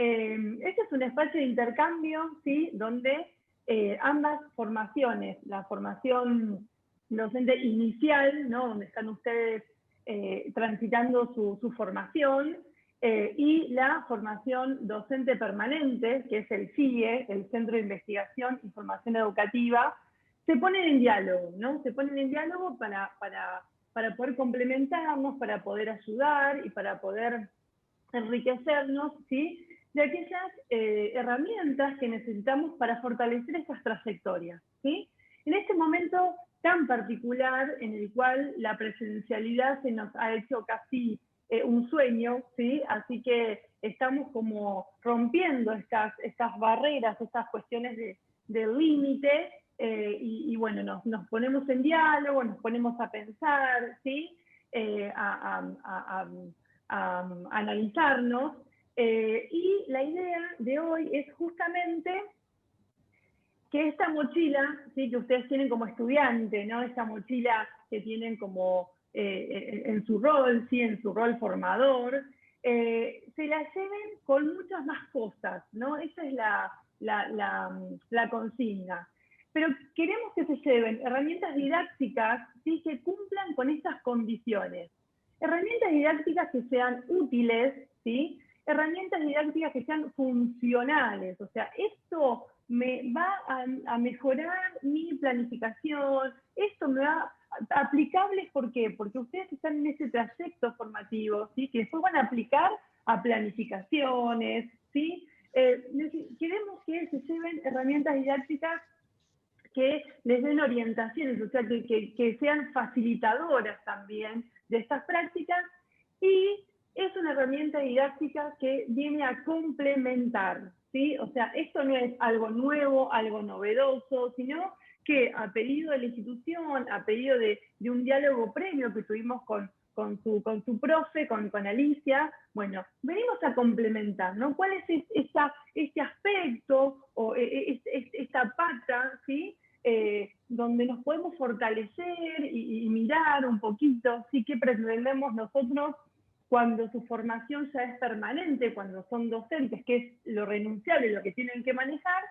Este es un espacio de intercambio, ¿sí? Donde ambas formaciones, la formación docente inicial, ¿no? Donde están ustedes transitando su formación, y la formación docente permanente, que es el CIE, el Centro de Investigación y Formación Educativa, se ponen en diálogo, ¿no? Se ponen en diálogo para poder complementarnos, para poder ayudar y para poder enriquecernos, ¿sí? De aquellas herramientas que necesitamos para fortalecer estas trayectorias, ¿sí? En este momento tan particular en el cual la presencialidad se nos ha hecho casi un sueño, ¿sí? Así que estamos como rompiendo estas barreras, estas cuestiones de límite, y bueno, nos ponemos en diálogo, nos ponemos a pensar, ¿sí? A analizarnos, y la idea de hoy es justamente que esta mochila, ¿sí? Que ustedes tienen como estudiante, ¿no? Esta mochila que tienen como en su rol, ¿sí? En su rol formador, se la lleven con muchas más cosas, ¿no? Esa es la consigna. Pero queremos que se lleven herramientas didácticas, ¿sí? Que cumplan con estas condiciones. Herramientas didácticas que sean útiles, ¿sí? Herramientas didácticas que sean funcionales. O sea, esto me va a mejorar mi planificación, esto me va aplicable, ¿por qué? Porque ustedes están en ese trayecto formativo, ¿sí? Que después van a aplicar a planificaciones, ¿sí? Queremos que se lleven herramientas didácticas que les den orientaciones, o sea, que sean facilitadoras también de estas prácticas, y es una herramienta didáctica que viene a complementar, ¿sí? O sea, esto no es algo nuevo, algo novedoso, sino que a pedido de la institución, a pedido de un diálogo previo que tuvimos con su profe, con Alicia, bueno, venimos a complementar, ¿no? ¿Cuál es este aspecto o esta pata, ¿sí? Donde nos podemos fortalecer y mirar un poquito, ¿sí? ¿Qué pretendemos nosotros cuando su formación ya es permanente, cuando son docentes, que es lo renunciable, lo que tienen que manejar,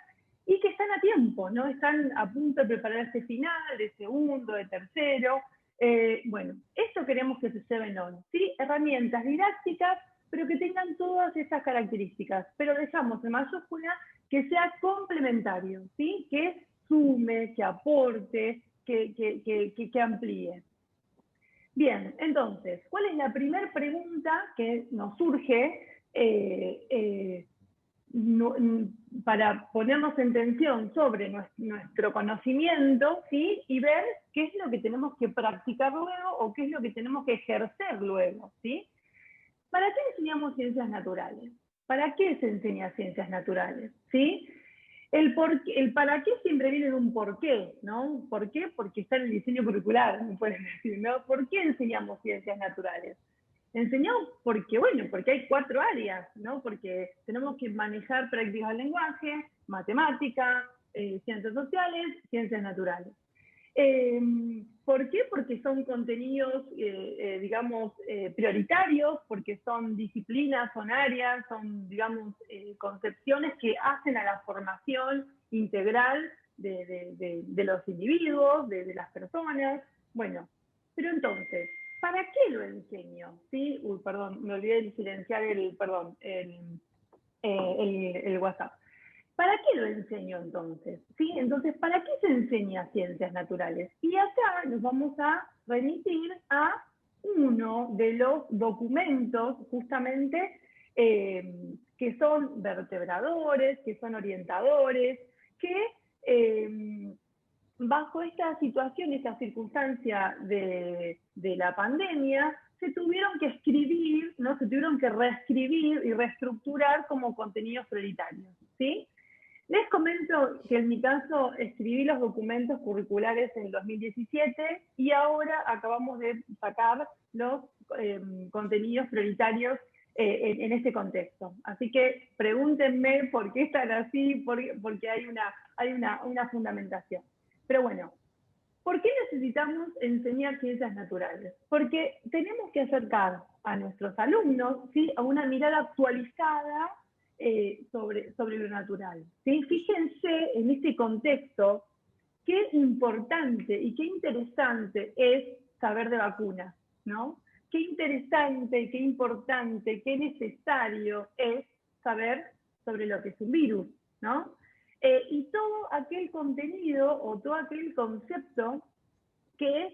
y que están a tiempo, ¿no? Están a punto de preparar ese final, de segundo, de tercero. Bueno, esto queremos que se lleven hoy, ¿sí? Herramientas didácticas, pero que tengan todas estas características, pero dejamos en mayúscula que sea complementario, ¿sí? Que sume, que aporte, que amplíe. Bien, entonces, ¿cuál es la primera pregunta que nos surge para ponernos en tensión sobre nuestro conocimiento, ¿sí? Y ver qué es lo que tenemos que practicar luego o qué es lo que tenemos que ejercer luego, ¿sí? ¿Para qué enseñamos ciencias naturales? ¿Para qué se enseña ciencias naturales? ¿Sí? El para qué siempre viene de un por qué, ¿no? ¿Por qué? Porque está en el diseño curricular, me pueden decir, ¿no? ¿Por qué enseñamos ciencias naturales? Enseñamos porque, bueno, porque hay 4 áreas, ¿no? Porque tenemos que manejar prácticas del lenguaje, matemática, ciencias sociales, ciencias naturales. ¿Por qué? Porque son contenidos, digamos, prioritarios, porque son disciplinas, son áreas, son, digamos, concepciones que hacen a la formación integral de los individuos, de las personas. Bueno, pero entonces, ¿para qué lo enseño? ¿Sí? Uy, perdón, me olvidé de silenciar el WhatsApp. ¿Para qué lo enseño entonces? ¿Sí? Entonces, ¿para qué se enseña ciencias naturales? Y acá nos vamos a remitir a uno de los documentos, justamente, que son vertebradores, que son orientadores, que bajo esta situación, esta circunstancia de la pandemia, se tuvieron que escribir, ¿no? Se tuvieron que reescribir y reestructurar como contenidos prioritarios, ¿sí? Les comento que en mi caso escribí los documentos curriculares en el 2017 y ahora acabamos de sacar los contenidos prioritarios en este contexto. Así que pregúntenme por qué están así, porque hay una fundamentación. Pero bueno, ¿por qué necesitamos enseñar ciencias naturales? Porque tenemos que acercar a nuestros alumnos, ¿sí? A una mirada actualizada sobre lo natural. ¿Sí? Fíjense en este contexto qué importante y qué interesante es saber de vacunas, ¿no? Qué interesante, qué importante, qué necesario es saber sobre lo que es un virus, ¿no? Y todo aquel contenido o todo aquel concepto que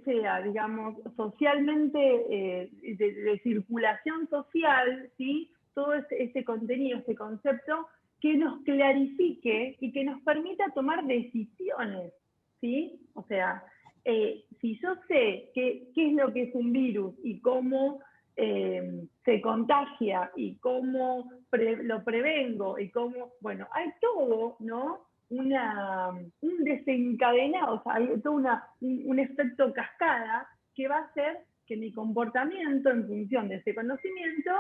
sea, digamos, socialmente de circulación social, ¿sí? Todo este contenido, este concepto, que nos clarifique y que nos permita tomar decisiones, ¿sí? O sea, si yo sé qué es lo que es un virus y cómo se contagia y cómo lo prevengo y cómo, bueno, hay todo, ¿no? Un desencadenado, o sea, hay todo un efecto cascada que va a hacer que mi comportamiento en función de ese conocimiento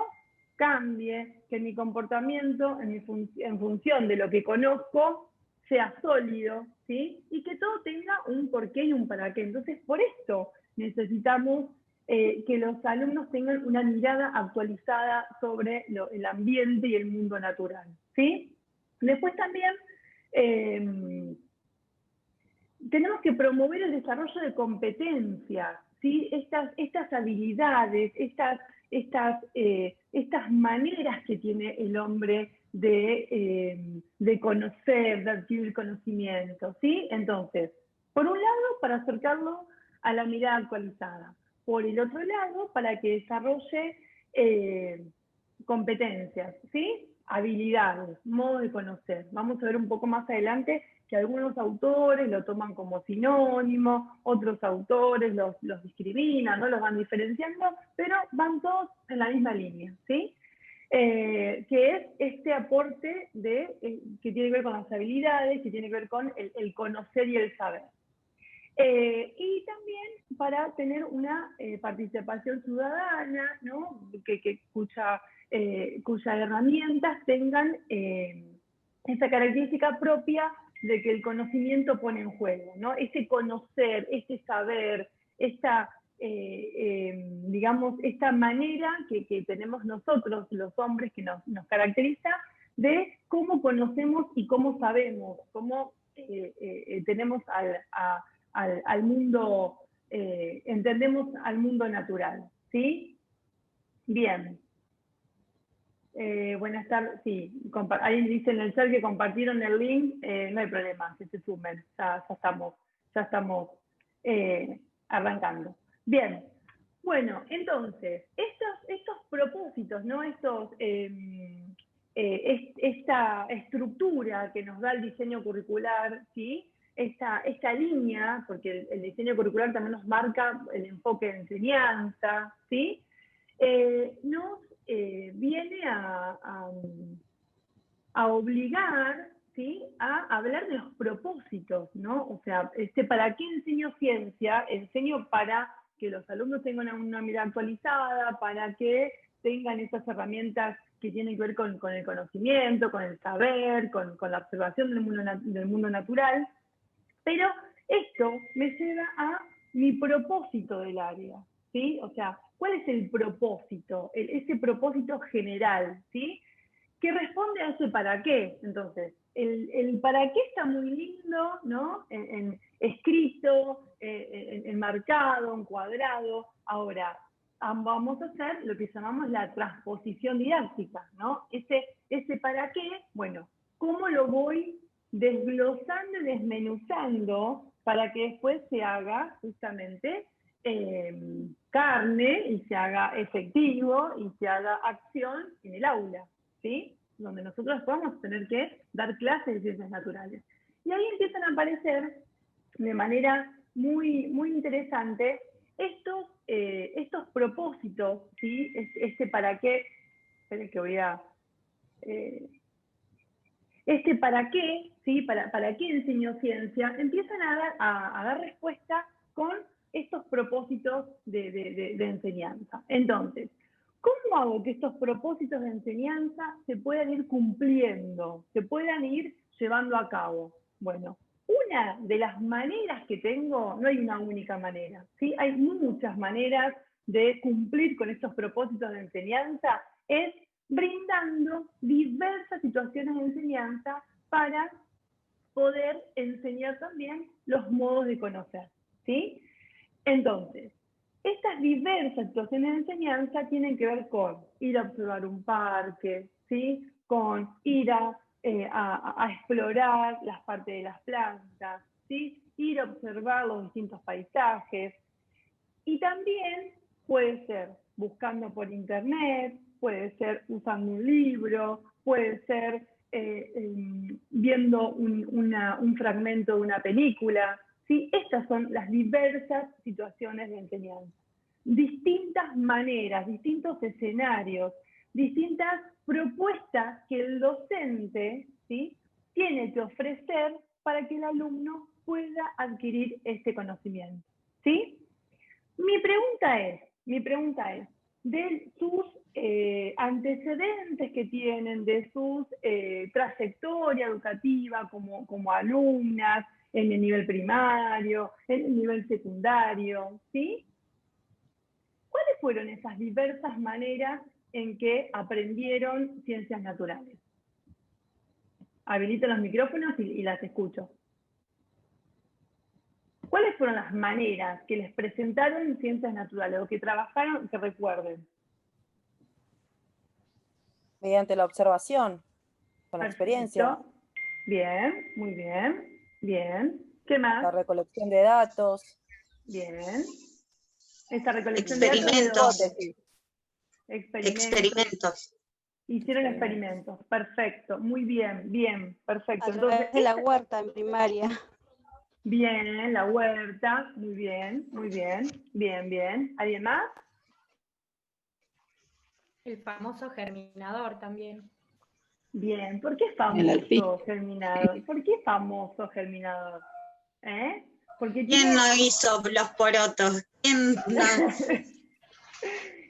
cambie, que mi comportamiento en función de lo que conozco sea sólido, ¿sí? Y que todo tenga un porqué y un para qué. Entonces, por esto necesitamos que los alumnos tengan una mirada actualizada sobre el ambiente y el mundo natural, ¿sí? Después también tenemos que promover el desarrollo de competencias, ¿sí? Estas habilidades, estas maneras que tiene el hombre de conocer, de adquirir conocimiento, ¿sí? Entonces, por un lado, para acercarlo a la mirada actualizada. Por el otro lado, para que desarrolle competencias, ¿sí? Habilidades, modo de conocer. Vamos a ver un poco más adelante que algunos autores lo toman como sinónimo, otros autores los discriminan, ¿no? Los van diferenciando, pero van todos en la misma línea, ¿sí? Que es este aporte que tiene que ver con las habilidades, que tiene que ver con el conocer y el saber. Y también para tener una participación ciudadana, ¿no? Cuyas herramientas tengan esa característica propia de que el conocimiento pone en juego, ¿no? Ese conocer, ese saber, digamos, esta manera que tenemos nosotros, los hombres, que nos caracteriza, de cómo conocemos y cómo sabemos, cómo tenemos al mundo, entendemos al mundo natural, ¿sí? Bien. Buenas tardes, sí, alguien dice en el chat que compartieron el link, no hay problema, que se sumen, ya estamos arrancando. Bien, bueno, entonces, estos propósitos, ¿no? Esta estructura que nos da el diseño curricular, ¿sí? Esta línea, porque el diseño curricular también nos marca el enfoque de enseñanza, ¿sí? Nos viene a obligar, ¿sí? A hablar de los propósitos, ¿no? O sea, ¿para qué enseño ciencia? Enseño para que los alumnos tengan una mirada actualizada, para que tengan esas herramientas que tienen que ver con el conocimiento, con el saber, con la observación del mundo natural. Pero esto me lleva a mi propósito del área, ¿sí? O sea, ¿cuál es el propósito? Ese propósito general, ¿sí? Que responde a ese para qué. Entonces, el para qué está muy lindo, ¿no? Escrito, enmarcado, encuadrado. Ahora, vamos a hacer lo que llamamos la transposición didáctica, ¿no? Ese para qué, bueno, ¿cómo lo voy desglosando y desmenuzando para que después se haga justamente carne y se haga efectivo y se haga acción en el aula, ¿sí? Donde nosotros podamos tener que dar clases de ciencias naturales. Y ahí empiezan a aparecer de manera muy, muy interesante estos propósitos, ¿sí? Para qué, esperen que voy a... para qué, ¿sí? Para qué enseño ciencia, empiezan a dar respuesta con estos propósitos de enseñanza. Entonces, ¿cómo hago que estos propósitos de enseñanza se puedan ir cumpliendo, se puedan ir llevando a cabo? Bueno, una de las maneras que tengo, no hay una única manera, ¿sí? Hay muchas maneras de cumplir con estos propósitos de enseñanza, es brindando diversas situaciones de enseñanza para poder enseñar también los modos de conocer, ¿sí? Entonces, estas diversas situaciones de enseñanza tienen que ver con ir a observar un parque, ¿sí? Con ir a explorar las partes de las plantas, ¿sí? Ir a observar los distintos paisajes. Y también puede ser buscando por internet, puede ser usando un libro, puede ser viendo un fragmento de una película, ¿sí? Estas son las diversas situaciones de enseñanza. Distintas maneras, distintos escenarios, distintas propuestas que el docente, ¿sí?, tiene que ofrecer para que el alumno pueda adquirir este conocimiento, ¿sí? Mi pregunta es, de sus antecedentes que tienen, de su trayectoria educativa como alumnas, en el nivel primario, en el nivel secundario, ¿sí? ¿Cuáles fueron esas diversas maneras en que aprendieron ciencias naturales? Habilito los micrófonos y las escucho. ¿Cuáles fueron las maneras que les presentaron en ciencias naturales o que trabajaron, que recuerden? Mediante la observación, con la experiencia. Bien, muy bien, bien. ¿Qué más? La recolección de datos. Bien. Esta recolección experimentos. de datos. Experimentos. Hicieron experimentos. Perfecto, muy bien, bien, perfecto. A través de la huerta en primaria. Bien, la huerta, muy bien, muy bien, bien, bien. ¿Alguien más? El famoso germinador también. Bien, ¿por qué famoso germinador? ¿Por qué famoso germinador? ¿Eh? Porque ¿Quién no hizo los porotos? ¿Quién no?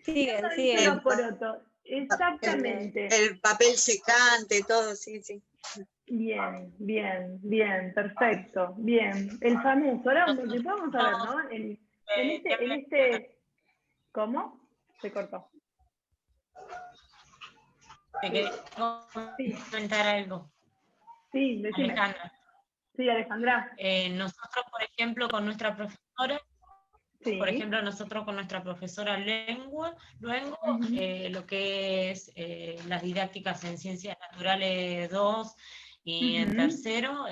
Siguen. Los porotos. Exactamente. El papel secante, todo, sí, sí. Bien, bien, bien, perfecto, bien. El famoso, ahora vamos a ver, ¿no? En este, ¿cómo? Se cortó. Te quería comentar algo. Sí, decime. Alejandra. Sí, Alejandra. Nosotros, por ejemplo, con nuestra profesora, Sí. por ejemplo, nosotros con nuestra profesora Luengo, lo que es las didácticas en Ciencias Naturales 2 y en tercero,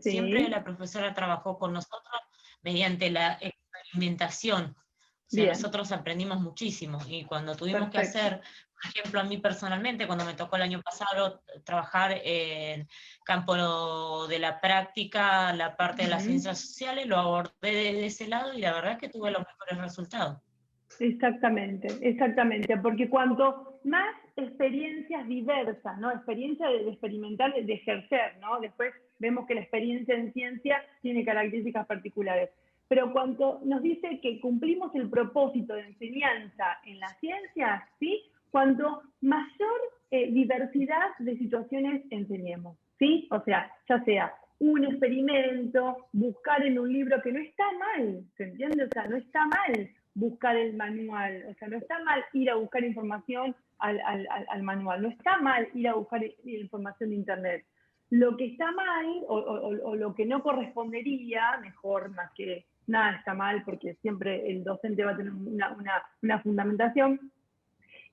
siempre la profesora trabajó con nosotros mediante la experimentación. O sea, nosotros aprendimos muchísimo, y cuando tuvimos que hacer, por ejemplo, a mí personalmente, cuando me tocó el año pasado trabajar en campo de la práctica, la parte de las ciencias sociales, lo abordé desde ese lado y la verdad es que tuve los mejores resultados. Exactamente, exactamente, porque cuanto más experiencias diversas, ¿no? Experiencia de experimentar, de ejercer, ¿no? Después vemos que la experiencia en ciencia tiene características particulares. Pero cuanto nos dice que cumplimos el propósito de enseñanza en las ciencias, ¿sí? Cuanto mayor diversidad de situaciones enseñemos, ¿sí? O sea, ya sea un experimento, buscar en un libro, que no está mal, ¿se entiende? O sea, no está mal buscar el manual, o sea, no está mal ir a buscar información al manual, no está mal ir a buscar información de internet. Lo que está mal, o lo que no correspondería, mejor, más que nada está mal, porque siempre el docente va a tener una fundamentación,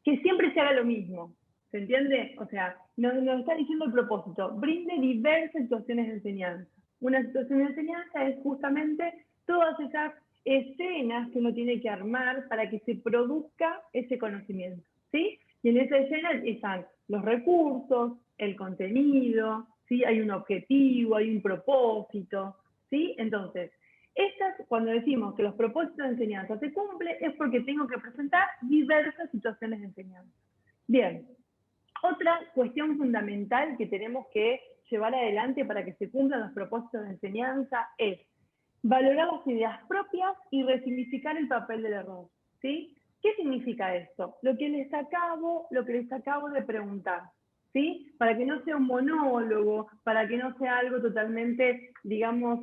que siempre se haga lo mismo, ¿se entiende? O sea, nos está diciendo el propósito, brinde diversas situaciones de enseñanza. Una situación de enseñanza es justamente todas esas escenas que uno tiene que armar para que se produzca ese conocimiento, ¿sí? Y en esa escena están los recursos, el contenido, ¿sí? Hay un objetivo, hay un propósito, ¿sí? Entonces, cuando decimos que los propósitos de enseñanza se cumplen, es porque tengo que presentar diversas situaciones de enseñanza. Bien, otra cuestión fundamental que tenemos que llevar adelante para que se cumplan los propósitos de enseñanza es valorar las ideas propias y resignificar el papel del error, ¿sí? ¿Qué significa esto? Lo que les acabo de preguntar, ¿sí? Para que no sea un monólogo, para que no sea algo totalmente, digamos,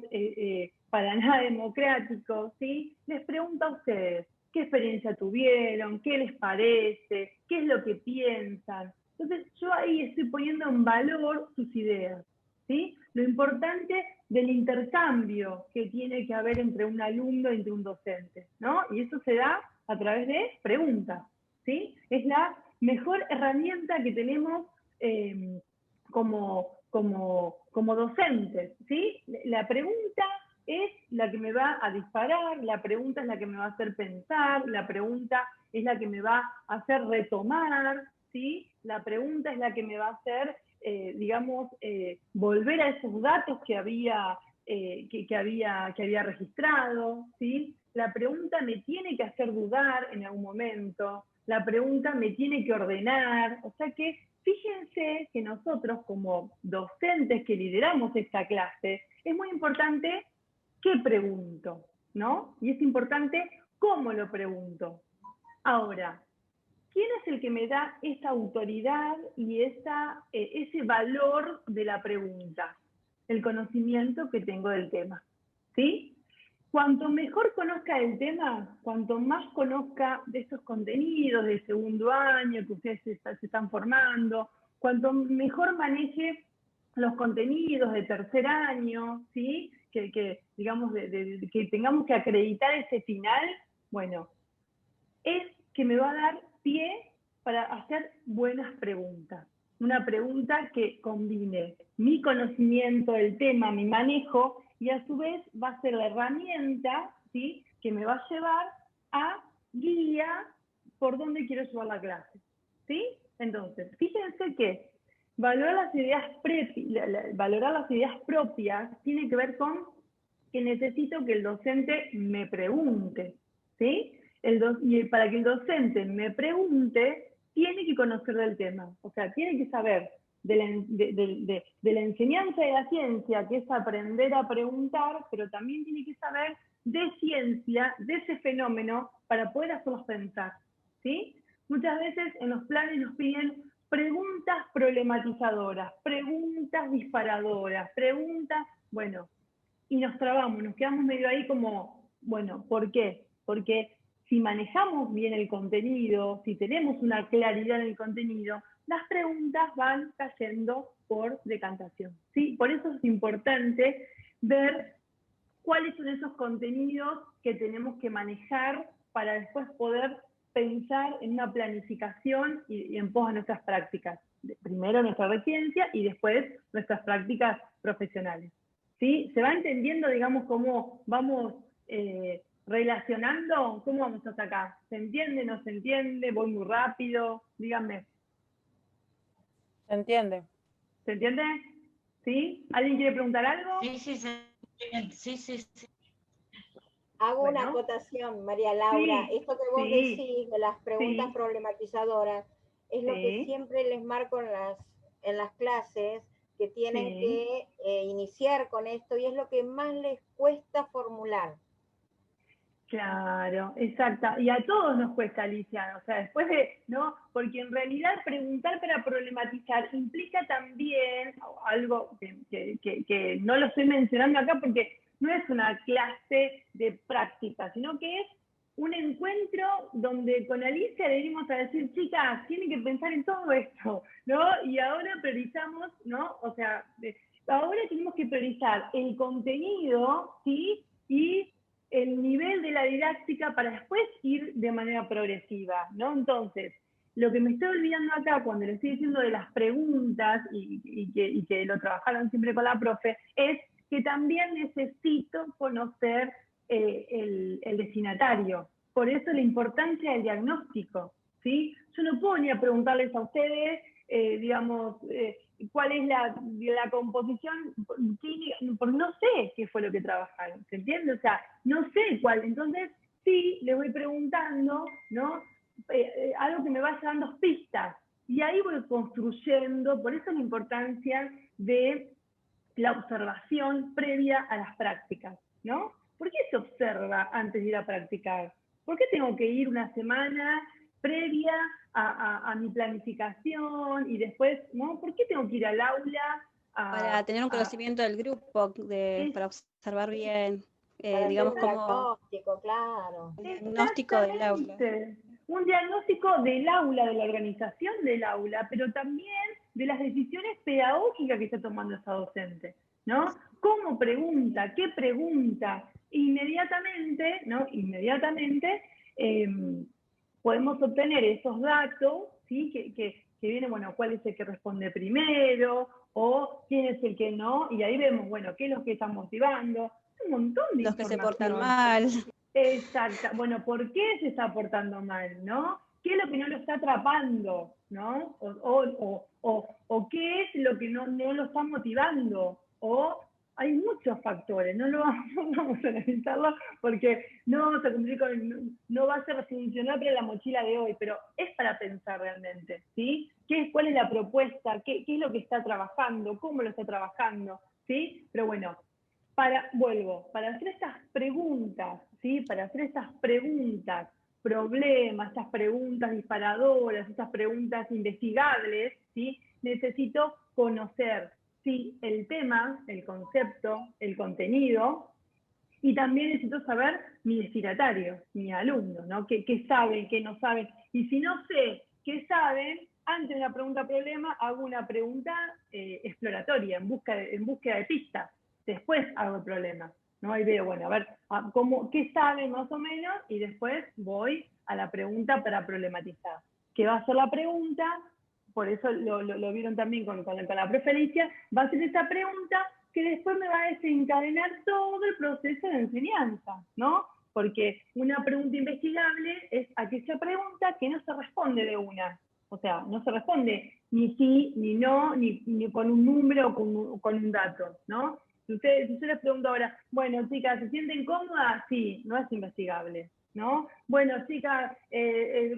para nada democrático, ¿sí? Les pregunto a ustedes, ¿qué experiencia tuvieron? ¿Qué les parece? ¿Qué es lo que piensan? Entonces yo ahí estoy poniendo en valor sus ideas, ¿sí? Lo importante del intercambio que tiene que haber entre un alumno y entre un docente, ¿no? Y eso se da a través de preguntas, ¿sí? Es la mejor herramienta que tenemos como docentes, ¿sí? La pregunta es la que me va a disparar, la pregunta es la que me va a hacer pensar, la pregunta es la que me va a hacer retomar, ¿sí? La pregunta es la que me va a hacer, volver a esos datos que había registrado, ¿sí? La pregunta me tiene que hacer dudar en algún momento, la pregunta me tiene que ordenar, o sea que fíjense que nosotros como docentes que lideramos esta clase, es muy importante qué pregunto, ¿no? Y es importante cómo lo pregunto. Ahora, ¿quién es el que me da esa autoridad y ese valor de la pregunta? El conocimiento que tengo del tema, ¿sí? Cuanto mejor conozca el tema, cuanto más conozca de esos contenidos de segundo año que ustedes se están formando, cuanto mejor maneje los contenidos de tercer año, ¿sí? Que tengamos que acreditar ese final, bueno, es que me va a dar pie para hacer buenas preguntas. Una pregunta que combine mi conocimiento del tema, mi manejo, y a su vez va a ser la herramienta, ¿sí?, que me va a llevar a guía por dónde quiero llevar la clase, ¿sí? Entonces, fíjense que valorar las ideas propias tiene que ver con que necesito que el docente me pregunte, ¿sí? Y para que el docente me pregunte, tiene que conocer del tema, o sea, tiene que saber de la enseñanza de la ciencia, que es aprender a preguntar, pero también tiene que saber de ciencia, de ese fenómeno, para poder hacerlos pensar, ¿sí? Muchas veces en los planes nos piden preguntas problematizadoras, preguntas disparadoras, preguntas, bueno, y nos trabamos, nos quedamos medio ahí como, bueno, ¿por qué? Porque si manejamos bien el contenido, si tenemos una claridad en el contenido, las preguntas van cayendo por decantación, ¿sí? Por eso es importante ver cuáles son esos contenidos que tenemos que manejar para después poder pensar en una planificación y en pos de nuestras prácticas. Primero nuestra residencia y después nuestras prácticas profesionales, ¿sí? ¿Se va entendiendo, digamos, cómo vamos relacionando? ¿Cómo vamos hasta acá? ¿Se entiende, no se entiende? ¿Voy muy rápido? Díganme. ¿Se entiende? ¿Se entiende? ¿Sí? ¿Alguien quiere preguntar algo? Sí. Hago Bueno. una acotación, María Laura. Sí, Esto que vos sí, decís de las preguntas sí, problematizadoras es lo que sí, siempre les marco en las clases, que tienen sí. que iniciar con esto y es lo que más les cuesta formular. Claro, exacto. Y a todos nos cuesta, Alicia, o sea, después de, ¿no? Porque en realidad preguntar para problematizar implica también algo que no lo estoy mencionando acá porque no es una clase de práctica, sino que es un encuentro donde con Alicia le venimos a decir, chicas, tienen que pensar en todo esto, ¿no? Y ahora priorizamos, ¿no? O sea, ahora tenemos que priorizar el contenido, ¿sí? Y el nivel de la didáctica para después ir de manera progresiva, ¿no? Entonces, lo que me estoy olvidando acá cuando le estoy diciendo de las preguntas y que lo trabajaron siempre con la profe, es que también necesito conocer el destinatario. Por eso la importancia del diagnóstico, ¿sí? Yo no puedo ni a preguntarles a ustedes, cuál es la composición, porque no sé qué fue lo que trabajaron, ¿se entiende? O sea, no sé cuál. Entonces, sí, le voy preguntando, ¿no? Algo que me vaya dando pistas. Y ahí voy construyendo, por eso la importancia de la observación previa a las prácticas, ¿no? ¿Por qué se observa antes de ir a practicar? ¿Por qué tengo que ir una semana previa a mi planificación y después, ¿no? ¿Por qué tengo que ir al aula? Para tener un conocimiento del grupo, para observar bien, Para hacer digamos, un como diagnóstico, claro. el diagnóstico del aula. Exactamente. un diagnóstico del aula, de la organización del aula, pero también de las decisiones pedagógicas que está tomando esa docente, ¿no? ¿Cómo pregunta? ¿Qué pregunta? Inmediatamente, ¿no? Inmediatamente podemos obtener esos datos, ¿sí? Que vienen, bueno, cuál es el que responde primero, o quién es el que no, y ahí vemos, bueno, qué es lo que está motivando, un montón de Los que se información. portan mal. Exacto. Bueno, ¿por qué se está portando mal, no? ¿Qué es lo que no lo está atrapando, no? O qué es lo que no lo está motivando, o hay muchos factores, no vamos a analizarlo porque no vamos a cumplir no va a ser funcional para la mochila de hoy, pero es para pensar realmente, ¿sí? ¿Cuál es la propuesta? ¿Qué es lo que está trabajando? ¿Cómo lo está trabajando? ¿Sí? Pero bueno, para hacer estas preguntas, ¿sí? Para hacer estas preguntas, problemas, estas preguntas disparadoras, estas preguntas investigables, ¿sí? Necesito conocer, sí, el tema, el concepto, el contenido, y también necesito saber mi destinatario, mi alumno, ¿no? ¿Qué saben, qué no saben? Y si no sé qué saben, antes de una pregunta-problema, hago una pregunta exploratoria, en búsqueda de pistas. Después hago el problema, ¿no? Ahí veo, bueno, a ver, ¿qué saben más o menos? Y después voy a la pregunta para problematizar. ¿Qué va a ser la pregunta? Por eso lo vieron también con la profe Alicia, va a ser esa pregunta que después me va a desencadenar todo el proceso de enseñanza, ¿no? Porque una pregunta investigable es aquella pregunta que no se responde de una. O sea, no se responde ni sí, ni no, ni con un número o con un dato, ¿no? Si yo les pregunto ahora, bueno, chicas, ¿se sienten cómodas? Sí, no es investigable, ¿no? Bueno, chicas,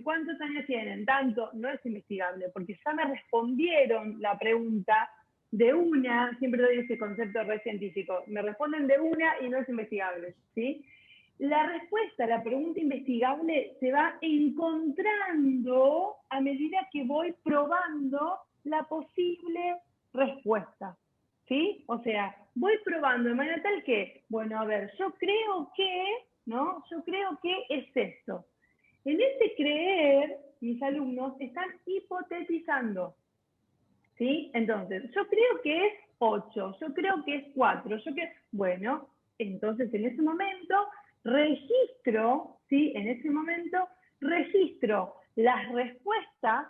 ¿cuántos años tienen? Tanto, no es investigable, porque ya me respondieron la pregunta de una, siempre doy ese concepto re científico, me responden de una y no es investigable, ¿sí? La respuesta a la pregunta investigable se va encontrando a medida que voy probando la posible respuesta, ¿sí? O sea, voy probando de manera tal que, bueno, a ver, yo creo que, ¿no? Yo creo que es esto. En ese creer, mis alumnos están hipotetizando, ¿sí? Entonces, yo creo que es 8, yo creo que es 4, bueno, entonces en ese momento registro, ¿sí? En ese momento registro las respuestas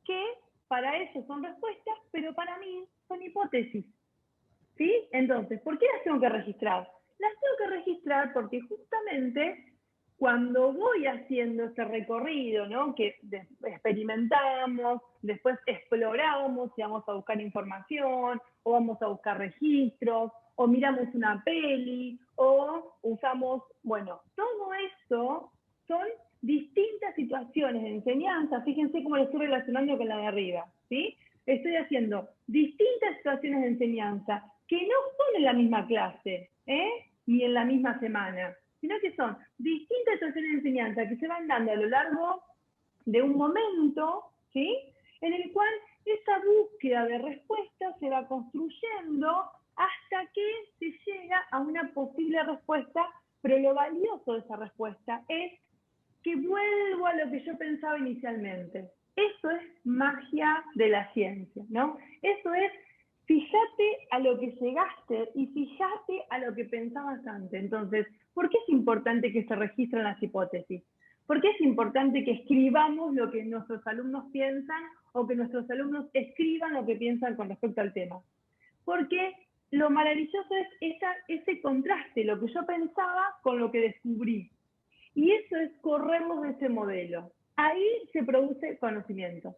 que para ellos son respuestas, pero para mí son hipótesis, ¿sí? Entonces, ¿por qué las tengo que registrar? Las tengo que registrar porque justamente cuando voy haciendo ese recorrido, ¿no? Que experimentamos, después exploramos y vamos a buscar información, o vamos a buscar registros, o miramos una peli, o usamos, bueno, todo esto son distintas situaciones de enseñanza. Fíjense cómo lo estoy relacionando con la de arriba, ¿sí? Estoy haciendo distintas situaciones de enseñanza que no son en la misma clase, ni en la misma semana, sino que son distintas situaciones de enseñanza que se van dando a lo largo de un momento, ¿sí? En el cual esa búsqueda de respuesta se va construyendo hasta que se llega a una posible respuesta, pero lo valioso de esa respuesta es que vuelvo a lo que yo pensaba inicialmente. Eso es magia de la ciencia, ¿no? Eso es, fíjate a lo que llegaste y fíjate a lo que pensabas antes. Entonces, ¿por qué es importante que se registren las hipótesis? ¿Por qué es importante que escribamos lo que nuestros alumnos piensan o que nuestros alumnos escriban lo que piensan con respecto al tema? Porque lo maravilloso es ese contraste, lo que yo pensaba con lo que descubrí. Y eso es correrlos de ese modelo. Ahí se produce conocimiento.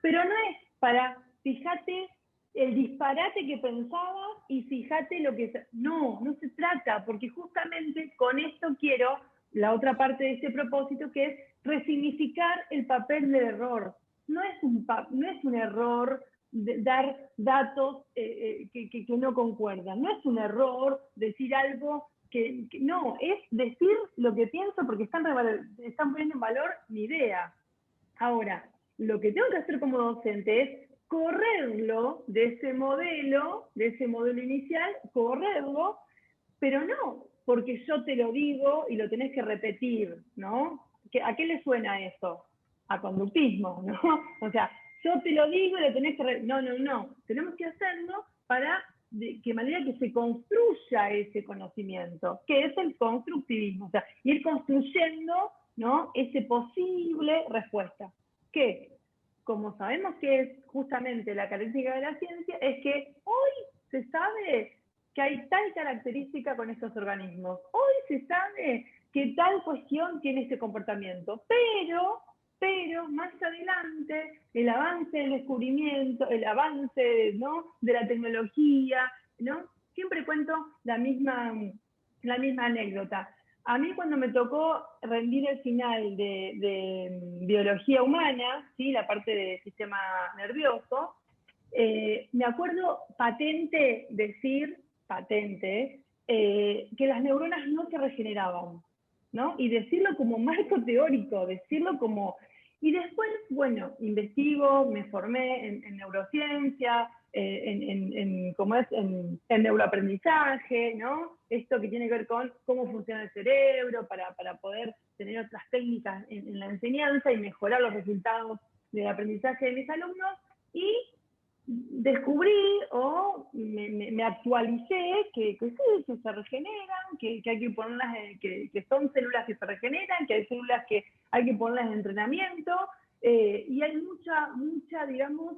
Pero no es para, fíjate el disparate que pensabas y fíjate lo que... No se trata, porque justamente con esto quiero la otra parte de este propósito, que es resignificar el papel del error. No es un error dar datos que no concuerdan. No es un error decir algo que no, es decir lo que pienso porque están poniendo en valor mi idea. Ahora, lo que tengo que hacer como docente es correrlo de ese modelo inicial, correrlo, pero no porque yo te lo digo y lo tenés que repetir, ¿no? ¿a qué le suena eso? A conductismo, ¿no? O sea, yo te lo digo y lo tenés que... No. Tenemos que hacerlo para de manera que se construya ese conocimiento, que es el constructivismo. O sea, ir construyendo, ¿no?, ese posible respuesta. Que, como sabemos que es justamente la característica de la ciencia, es que hoy se sabe que hay tal característica con estos organismos. Hoy se sabe que tal cuestión tiene este comportamiento, pero más adelante el avance del descubrimiento, el avance, ¿no?, de la tecnología, ¿no? Siempre cuento la misma anécdota. A mí cuando me tocó rendir el final de biología humana, ¿sí?, la parte del sistema nervioso, me acuerdo patente decir, que las neuronas no se regeneraban, ¿no? Y decirlo como marco teórico, decirlo como... Y después, bueno, investigo, me formé en neurociencia, en neuroaprendizaje, ¿no? Esto que tiene que ver con cómo funciona el cerebro para poder tener otras técnicas en la enseñanza y mejorar los resultados del aprendizaje de mis alumnos. Y descubrí o me actualicé que sí, que se regeneran, que hay que ponerlas, que son células que se regeneran, que hay células que hay que ponerlas en entrenamiento, y hay mucha digamos,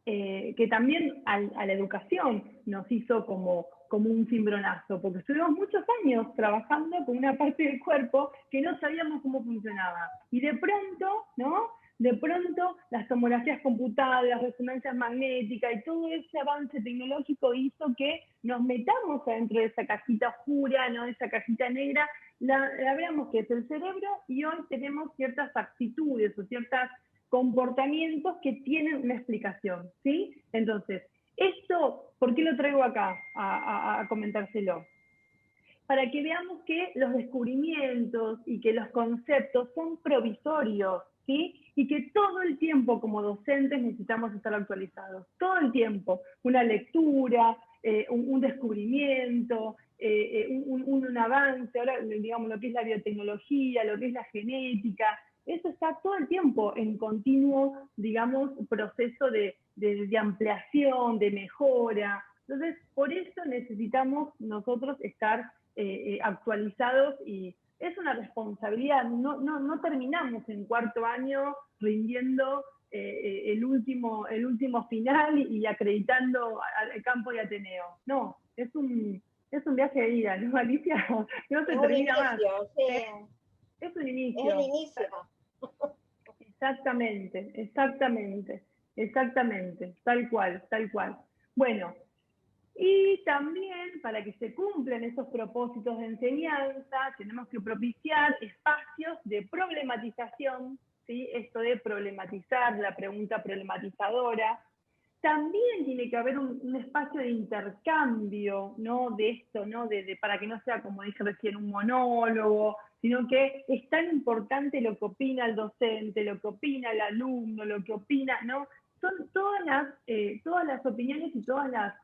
que también a la educación nos hizo como un cimbronazo, porque estuvimos muchos años trabajando con una parte del cuerpo que no sabíamos cómo funcionaba. Y de pronto, ¿no?, de pronto las tomografías computadas, las resonancias magnéticas y todo ese avance tecnológico hizo que nos metamos adentro de esa cajita oscura, ¿no?, esa cajita negra, la veamos que es el cerebro, y hoy tenemos ciertas actitudes o ciertos comportamientos que tienen una explicación, ¿sí? Entonces, esto, ¿por qué lo traigo acá a comentárselo? Para que veamos que los descubrimientos y que los conceptos son provisorios, ¿sí? Y que todo el tiempo como docentes necesitamos estar actualizados, todo el tiempo. Una lectura, un descubrimiento, un avance, ahora digamos lo que es la biotecnología, lo que es la genética, eso está todo el tiempo en continuo, digamos, proceso de ampliación, de mejora. Entonces, por eso necesitamos nosotros estar actualizados, y es una responsabilidad. No terminamos en cuarto año rindiendo el último final y acreditando al campo y Ateneo. No, es un viaje de ida, ¿no, Alicia? No se termina más. Sí. Es un inicio. Es el inicio. Exactamente, tal cual. Bueno, y también para que se cumplan esos propósitos de enseñanza, tenemos que propiciar espacios de problematización, ¿sí? Esto de problematizar, la pregunta problematizadora. También tiene que haber un espacio de intercambio, ¿no?, de esto, ¿no?, para que no sea, como dije recién, un monólogo, sino que es tan importante lo que opina el docente, lo que opina el alumno, lo que opina, ¿no? Son todas las opiniones y todas las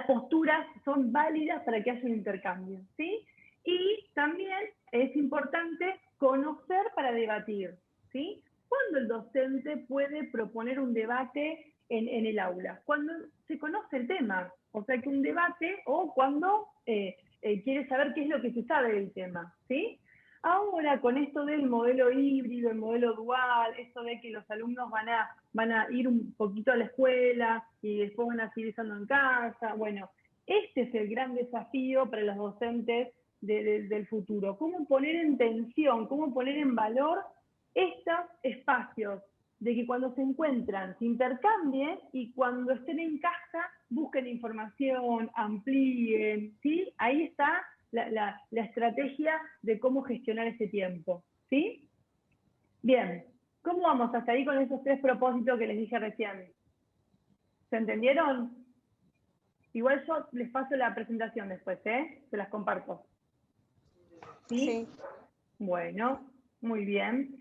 posturas son válidas para que haya un intercambio, ¿sí? Y también es importante conocer para debatir, ¿sí? ¿Cuándo el docente puede proponer un debate en el aula? Cuando se conoce el tema, o sea que un debate, o cuando quiere saber qué es lo que se sabe del tema, ¿sí? Ahora, con esto del modelo híbrido, el modelo dual, esto de que los alumnos van a ir un poquito a la escuela y después van a seguir estando en casa, bueno, este es el gran desafío para los docentes del futuro. ¿Cómo poner en tensión, cómo poner en valor estos espacios de que cuando se encuentran se intercambien, y cuando estén en casa busquen información, amplíen, ¿sí? Ahí está la estrategia de cómo gestionar ese tiempo, ¿sí? Bien, ¿cómo vamos hasta ahí con esos 3 propósitos que les dije recién? ¿Se entendieron? Igual yo les paso la presentación después, se las comparto. ¿Sí? Sí. Bueno, muy bien.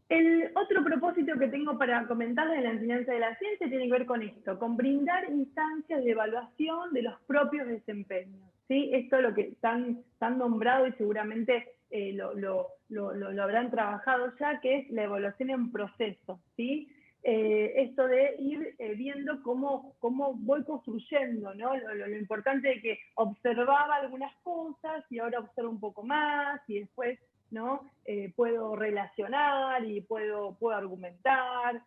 El otro propósito que tengo para comentarles de la enseñanza de la ciencia tiene que ver con esto, con brindar instancias de evaluación de los propios desempeños, ¿sí? Esto es lo que están nombrado, y seguramente lo habrán trabajado ya, que es la evaluación en proceso, ¿sí? Esto de ir viendo cómo voy construyendo, ¿no? Lo importante de que observaba algunas cosas y ahora observo un poco más y después, ¿no? Puedo relacionar y puedo argumentar.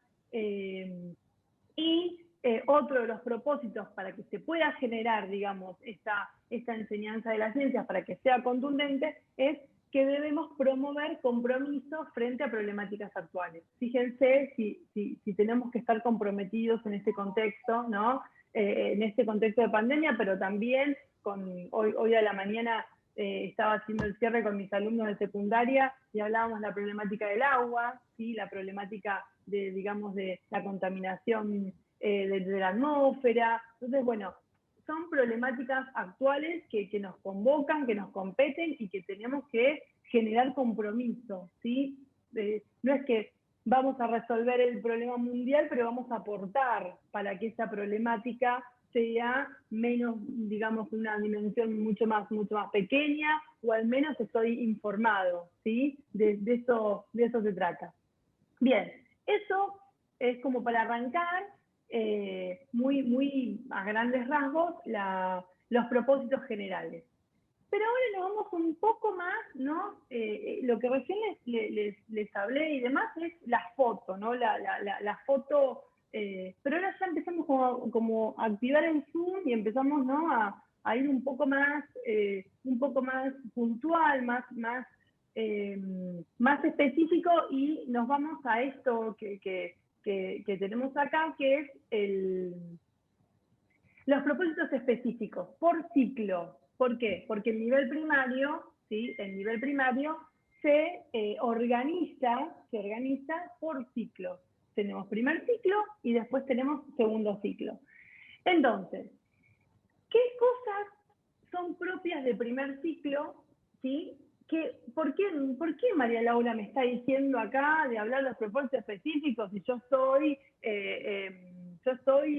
Otro de los propósitos para que se pueda generar, digamos, esta enseñanza de las ciencias, para que sea contundente, es que debemos promover compromisos frente a problemáticas actuales. Fíjense si tenemos que estar comprometidos en este contexto, ¿no? En este contexto de pandemia, pero también hoy a la mañana estaba haciendo el cierre con mis alumnos de secundaria y hablábamos de la problemática del agua, ¿sí? La problemática de la contaminación de la atmósfera. Entonces, bueno, son problemáticas actuales que nos convocan, que nos competen y que tenemos que generar compromiso, ¿sí? No es que vamos a resolver el problema mundial, pero vamos a aportar para que esa problemática sea menos, digamos, una dimensión mucho más pequeña, o al menos estoy informado, ¿sí? De eso se trata. Bien, eso es como para arrancar, muy a grandes rasgos, los propósitos generales. Pero ahora nos vamos un poco más, ¿no? Lo que recién les hablé y demás es la foto, ¿no? La foto, pero ahora ya empezamos como a activar el Zoom y empezamos, ¿no? a ir un poco más puntual, más específico, y nos vamos a esto que tenemos acá, que es los propósitos específicos por ciclo. ¿Por qué? Porque el nivel primario, ¿sí? El nivel primario se organiza por ciclo. Tenemos primer ciclo y después tenemos segundo ciclo. Entonces, ¿qué cosas son propias del primer ciclo? ¿Sí? ¿Por qué María Laura me está diciendo acá de hablar de los propósitos específicos si yo estoy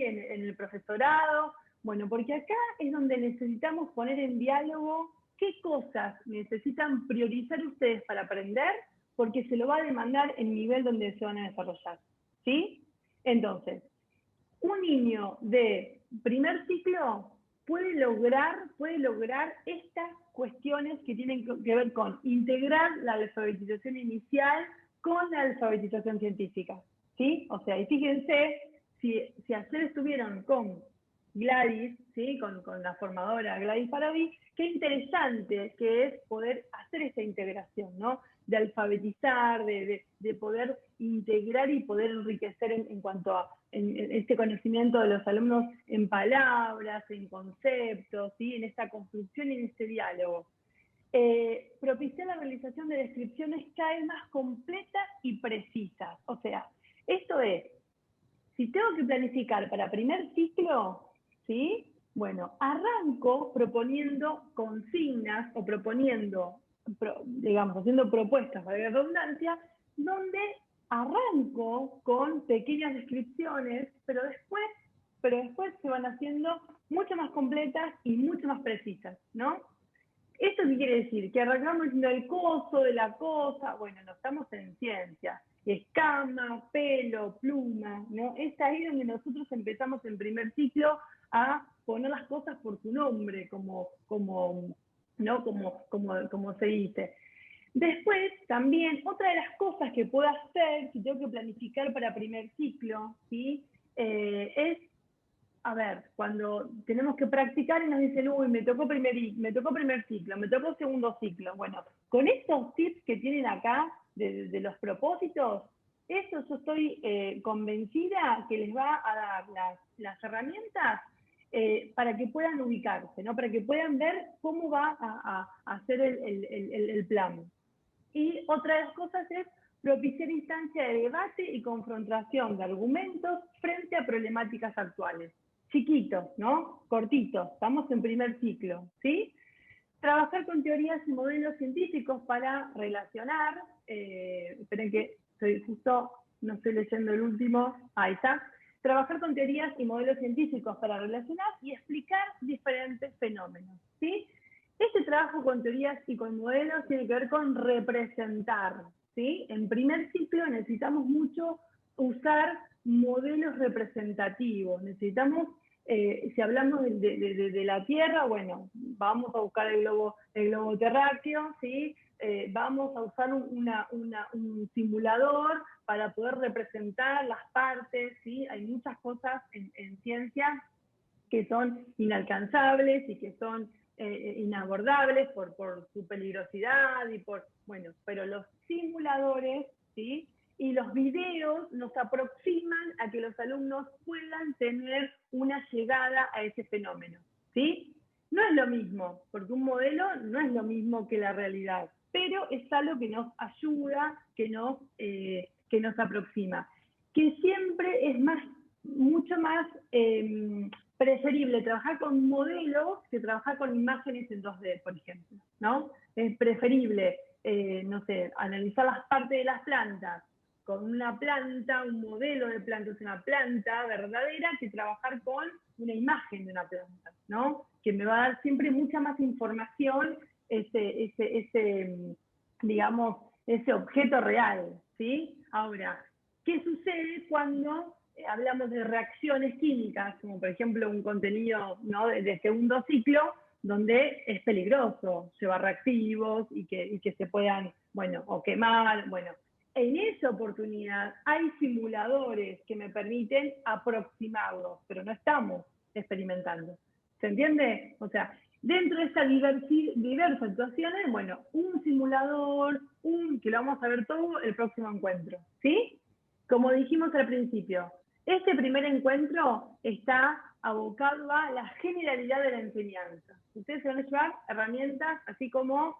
en el profesorado? Bueno, porque acá es donde necesitamos poner en diálogo qué cosas necesitan priorizar ustedes para aprender, porque se lo va a demandar el nivel donde se van a desarrollar, ¿sí? Entonces, un niño de primer ciclo puede lograr estas cuestiones que tienen que ver con integrar la alfabetización inicial con la alfabetización científica, ¿sí? O sea, y fíjense, si ayer estuvieron con Gladys, ¿sí? con la formadora Gladys Farabi, qué interesante que es poder hacer esta integración, ¿no? De alfabetizar, de poder integrar y poder enriquecer en cuanto a en este conocimiento de los alumnos en palabras, en conceptos, ¿sí? En esta construcción y en este diálogo. Propiciar la realización de descripciones cada vez más completas y precisas. O sea, esto es, si tengo que planificar para primer ciclo, ¿sí? Bueno, arranco proponiendo consignas o haciendo propuestas, para la redundancia, donde arranco con pequeñas descripciones, pero después se van haciendo mucho más completas y mucho más precisas, ¿no? ¿Esto qué quiere decir? Que arrancamos diciendo el coso de la cosa. Bueno, no estamos en ciencia. Escama, pelo, pluma, ¿no? Es ahí donde nosotros empezamos en primer ciclo a poner las cosas por su nombre, como se dice. Después, también, otra de las cosas que puedo hacer, si tengo que planificar para primer ciclo, ¿sí? Es, a ver, cuando tenemos que practicar y nos dicen, uy, me tocó primer ciclo, me tocó segundo ciclo. Bueno, con estos tips que tienen acá, de los propósitos, eso yo estoy convencida que les va a dar las herramientas para que puedan ubicarse, ¿no? Para que puedan ver cómo va a ser el plan. Y otra de las cosas es propiciar instancias de debate y confrontación de argumentos frente a problemáticas actuales. Chiquitos, ¿no? Cortitos, estamos en primer ciclo, ¿sí? Trabajar con teorías y modelos científicos para relacionar, esperen que no estoy leyendo el último, ahí está. Trabajar con teorías y modelos científicos para relacionar y explicar diferentes fenómenos, ¿sí? Este trabajo con teorías y con modelos tiene que ver con representar, ¿sí? En primer ciclo necesitamos mucho usar modelos representativos. Necesitamos, si hablamos de la Tierra, bueno, vamos a buscar el globo terráqueo, ¿sí? Vamos a usar un simulador para poder representar las partes, ¿sí? Hay muchas cosas en ciencia que son inalcanzables y que son inabordables por su peligrosidad y bueno, pero los simuladores, ¿sí? Y los videos nos aproximan a que los alumnos puedan tener una llegada a ese fenómeno, ¿sí? No es lo mismo, porque un modelo no es lo mismo que la realidad, pero es algo que nos ayuda, que nos aproxima. Que siempre es mucho más preferible trabajar con modelos que trabajar con imágenes en 2D, por ejemplo, ¿no? Es preferible, no sé, analizar las partes de las plantas con una planta, un modelo de planta, es una planta verdadera, que trabajar con una imagen de una planta, ¿no? Que me va a dar siempre mucha más información digamos, ese objeto real, ¿sí? Ahora, ¿qué sucede cuando hablamos de reacciones químicas, como por ejemplo un contenido, ¿no?, de segundo ciclo, donde es peligroso llevar reactivos y que se puedan, bueno, o quemar, bueno. En esa oportunidad hay simuladores que me permiten aproximarlos, pero no estamos experimentando. ¿Se entiende? O sea, dentro de esas diversas situaciones, bueno, un simulador, que lo vamos a ver todo el próximo encuentro, ¿sí? Como dijimos al principio, este primer encuentro está abocado a la generalidad de la enseñanza. Ustedes se van a llevar herramientas así como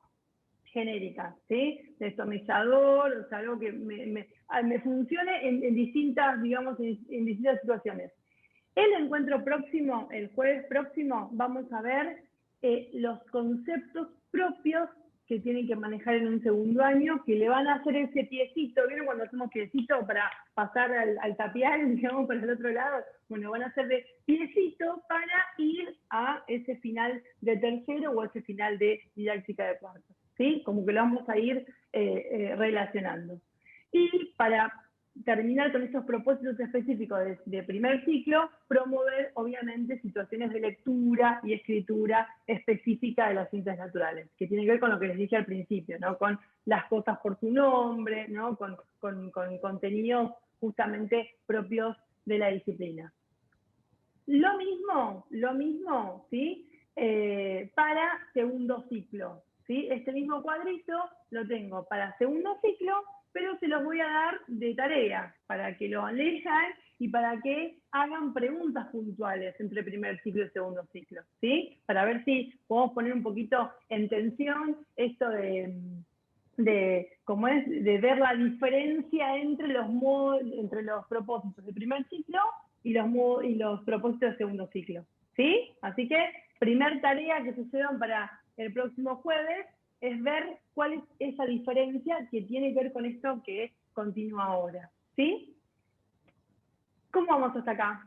genéricas, ¿sí? Destomizador, o sea, algo que me funcione en distintas, digamos, en distintas situaciones. El encuentro próximo, el jueves próximo, vamos a ver los conceptos propios que tienen que manejar en un segundo año, que le van a hacer ese piecito. ¿Vieron cuando hacemos piecito para pasar al tapial, digamos, para el otro lado? Bueno, van a hacer de piecito para ir a ese final de tercero o ese final de didáctica de cuarto, ¿sí? Como que lo vamos a ir relacionando. Y para terminar con esos propósitos específicos de primer ciclo, promover obviamente situaciones de lectura y escritura específica de las ciencias naturales, que tiene que ver con lo que les dije al principio, ¿no? Con las cosas por su nombre, ¿no? Con contenidos justamente propios de la disciplina. Lo mismo, ¿sí? Para segundo ciclo, ¿sí? Este mismo cuadrito lo tengo para segundo ciclo, pero se los voy a dar de tarea para que lo lean y para que hagan preguntas puntuales entre primer ciclo y segundo ciclo, ¿sí? Para ver si podemos poner un poquito en tensión esto de ver la diferencia entre los propósitos de primer ciclo y los propósitos de segundo ciclo, ¿sí? Así que, primer tarea que se llevan para el próximo jueves es ver cuál es esa diferencia que tiene que ver con esto que continúa ahora, ¿sí? ¿Cómo vamos hasta acá?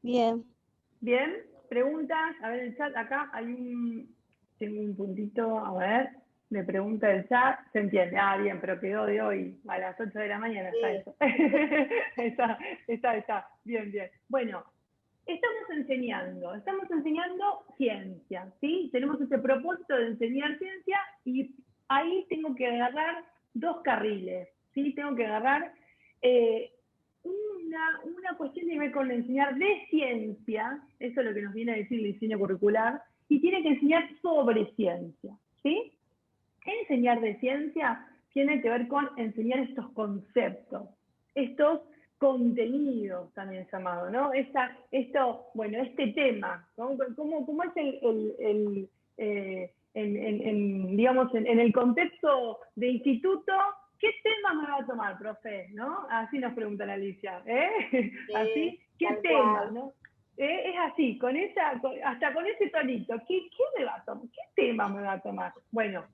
Bien. ¿Bien? ¿Preguntas? A ver el chat, acá tengo un puntito, a ver, de pregunta del chat, se entiende, bien, pero quedó de hoy, a las 8 de la mañana, Sí. está eso. está, bien. Bueno, estamos enseñando ciencia, ¿sí? Tenemos este propósito de enseñar ciencia y ahí tengo que agarrar dos carriles, ¿sí? Tengo que agarrar una cuestión que tiene que ver con enseñar de ciencia, eso es lo que nos viene a decir el diseño curricular, y tiene que enseñar sobre ciencia, ¿sí? Enseñar de ciencia tiene que ver con enseñar estos conceptos, estos contenidos también llamado, ¿no? Este tema, ¿no? ¿Cómo es digamos, en el contexto de instituto? ¿Qué tema me va a tomar, profe? ¿No? Así nos pregunta la Alicia, ¿eh? Sí, así, ¿qué tal tema? cual. ¿No? Es así, hasta con ese tonito. ¿Qué me va a tomar? ¿Qué tema me va a tomar? Bueno,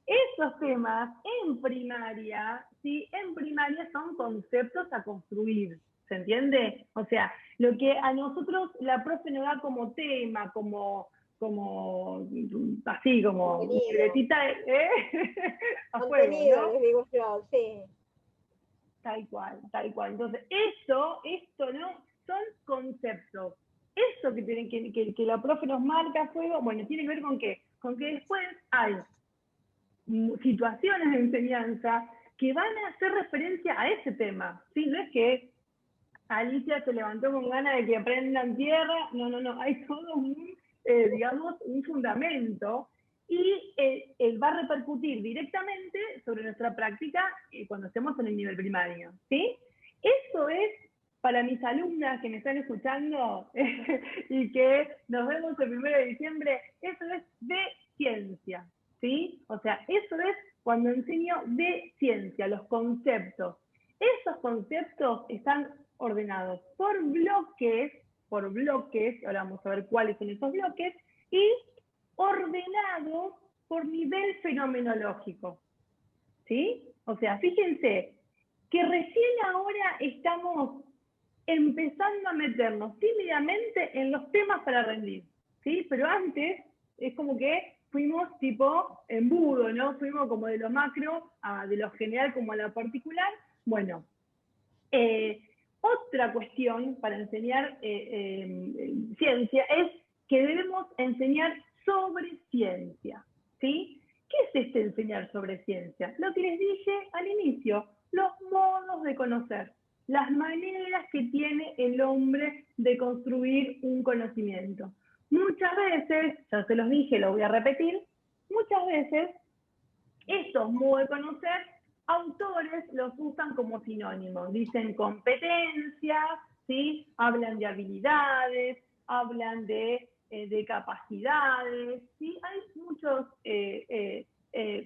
esos temas en primaria, ¿sí? En primaria son conceptos a construir, ¿se entiende? O sea, lo que a nosotros la profe nos da como tema, como como así, como Contenido. libretita a fuego, Contenido, ¿no? les digo yo, sí. Tal cual, tal cual. Entonces, esto, ¿no? Son conceptos. Eso que, tienen, que la profe nos marca a fuego, bueno, tiene que ver con qué? Con que después hay situaciones de enseñanza que van a hacer referencia a ese tema, ¿sí? No es que Alicia se levantó con ganas de que aprendan tierra, no, hay todo digamos, un fundamento y va a repercutir directamente sobre nuestra práctica cuando estemos en el nivel primario, ¿sí? Eso es para mis alumnas que me están escuchando y que nos vemos el 1 de diciembre, eso es de ciencia, ¿sí? O sea, eso es cuando enseño de ciencia, los conceptos. Esos conceptos están ordenados por bloques, ahora vamos a ver cuáles son esos bloques, y ordenados por nivel fenomenológico, ¿sí? O sea, fíjense que recién ahora estamos empezando a meternos tímidamente en los temas para rendir, ¿sí? Pero antes es como que fuimos tipo embudo, ¿no? Fuimos como de lo macro de lo general como a lo particular. Bueno, otra cuestión para enseñar ciencia es que debemos enseñar sobre ciencia, ¿sí? ¿Qué es enseñar sobre ciencia? Lo que les dije al inicio, los modos de conocer, las maneras que tiene el hombre de construir un conocimiento. Muchas veces, ya se los dije, lo voy a repetir, muchas veces estos modos de conocer, autores los usan como sinónimos, dicen competencias, ¿sí? Hablan de habilidades, hablan de capacidades, ¿sí? Hay muchos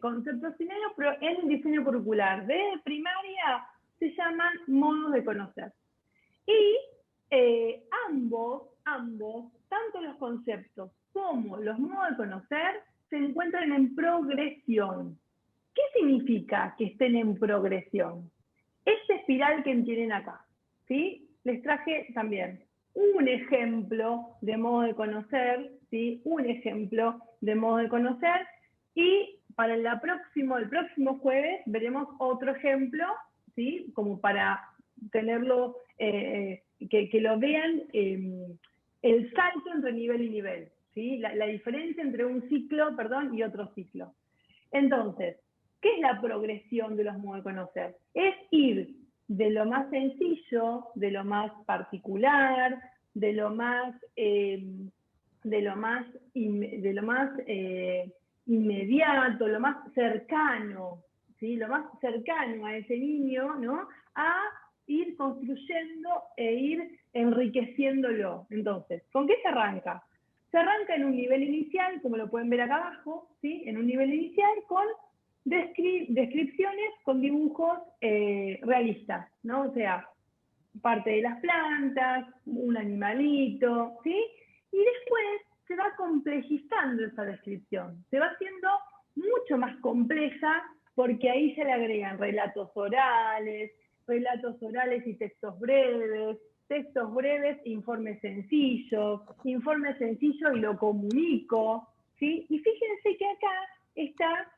conceptos sinónimos, pero en el diseño curricular de primaria se llaman modos de conocer. Y ambos, tanto los conceptos como los modos de conocer, se encuentran en progresión. ¿Qué significa que estén en progresión? Esta espiral que tienen acá, ¿sí? Les traje también un ejemplo de modo de conocer, ¿sí? Un ejemplo de modo de conocer, y para el próximo jueves veremos otro ejemplo, ¿sí? Como para tenerlo, que lo vean, el salto entre nivel y nivel, ¿sí? La diferencia entre un ciclo, y otro ciclo. Entonces, ¿qué es la progresión de los modos de conocer? Es ir de lo más sencillo, de lo más particular, de lo más inmediato, lo más cercano, ¿sí? Lo más cercano a ese niño, ¿no? A ir construyendo e ir enriqueciéndolo. Entonces, ¿con qué se arranca? Se arranca en un nivel inicial, como lo pueden ver acá abajo, ¿sí? En un nivel inicial con descripciones con dibujos realistas, ¿no? O sea, parte de las plantas, un animalito, ¿sí? Y después se va complejizando esa descripción, se va haciendo mucho más compleja porque ahí se le agregan relatos orales y textos breves, informes sencillos y lo comunico, ¿sí? Y fíjense que acá está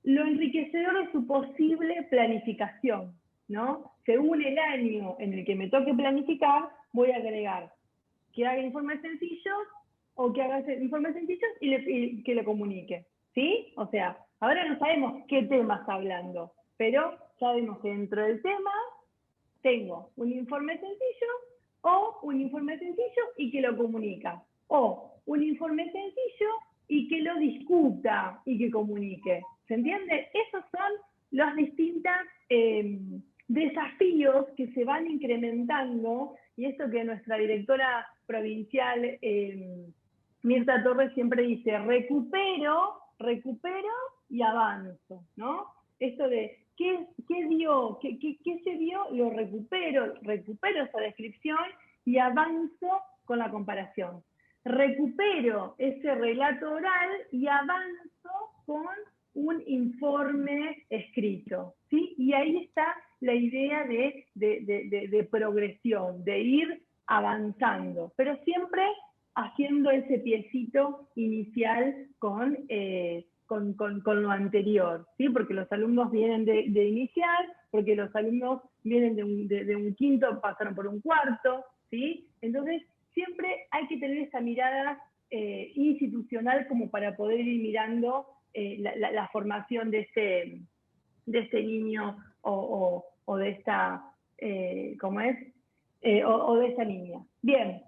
lo enriquecedor de su posible planificación, ¿no? Según el año en el que me toque planificar, voy a agregar que haga informes sencillos o que haga informes sencillos y que lo comunique, ¿sí? O sea, ahora no sabemos qué tema está hablando, pero sabemos que dentro del tema tengo un informe sencillo o un informe sencillo y que lo comunica, o un informe sencillo y que lo discuta y que comunique. ¿Se entiende? Esos son los distintos desafíos que se van incrementando, y esto que nuestra directora provincial, Mirta Torres, siempre dice, recupero y avanzo, ¿no? Esto de, ¿qué se vio? Lo recupero esa descripción y avanzo con la comparación. Recupero ese relato oral y avanzo con un informe escrito, ¿sí? Y ahí está la idea de progresión, de ir avanzando, pero siempre haciendo ese piecito inicial con lo anterior, ¿sí? Porque los alumnos vienen de inicial, porque los alumnos vienen de un quinto, pasaron por un cuarto, ¿sí? Entonces, siempre hay que tener esa mirada institucional como para poder ir mirando la formación de este niño o de esta, ¿cómo es? O de esta niña. Bien.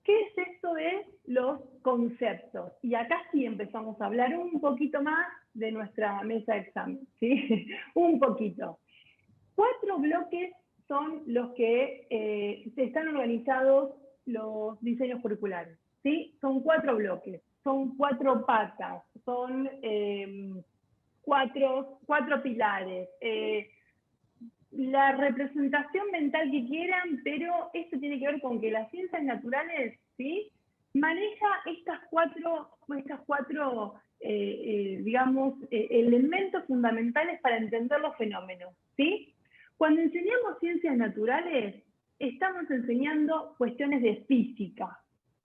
¿Qué es esto de los conceptos? Y acá sí empezamos a hablar un poquito más de nuestra mesa de examen, ¿sí? Un poquito. 4 bloques son los que están organizados los diseños curriculares, ¿sí? Son 4 bloques, son 4 patas, son 4 pilares, la representación mental que quieran, pero esto tiene que ver con que las ciencias naturales, ¿sí? Maneja estas cuatro digamos, elementos fundamentales para entender los fenómenos, ¿sí? Cuando enseñamos ciencias naturales, estamos enseñando cuestiones de física,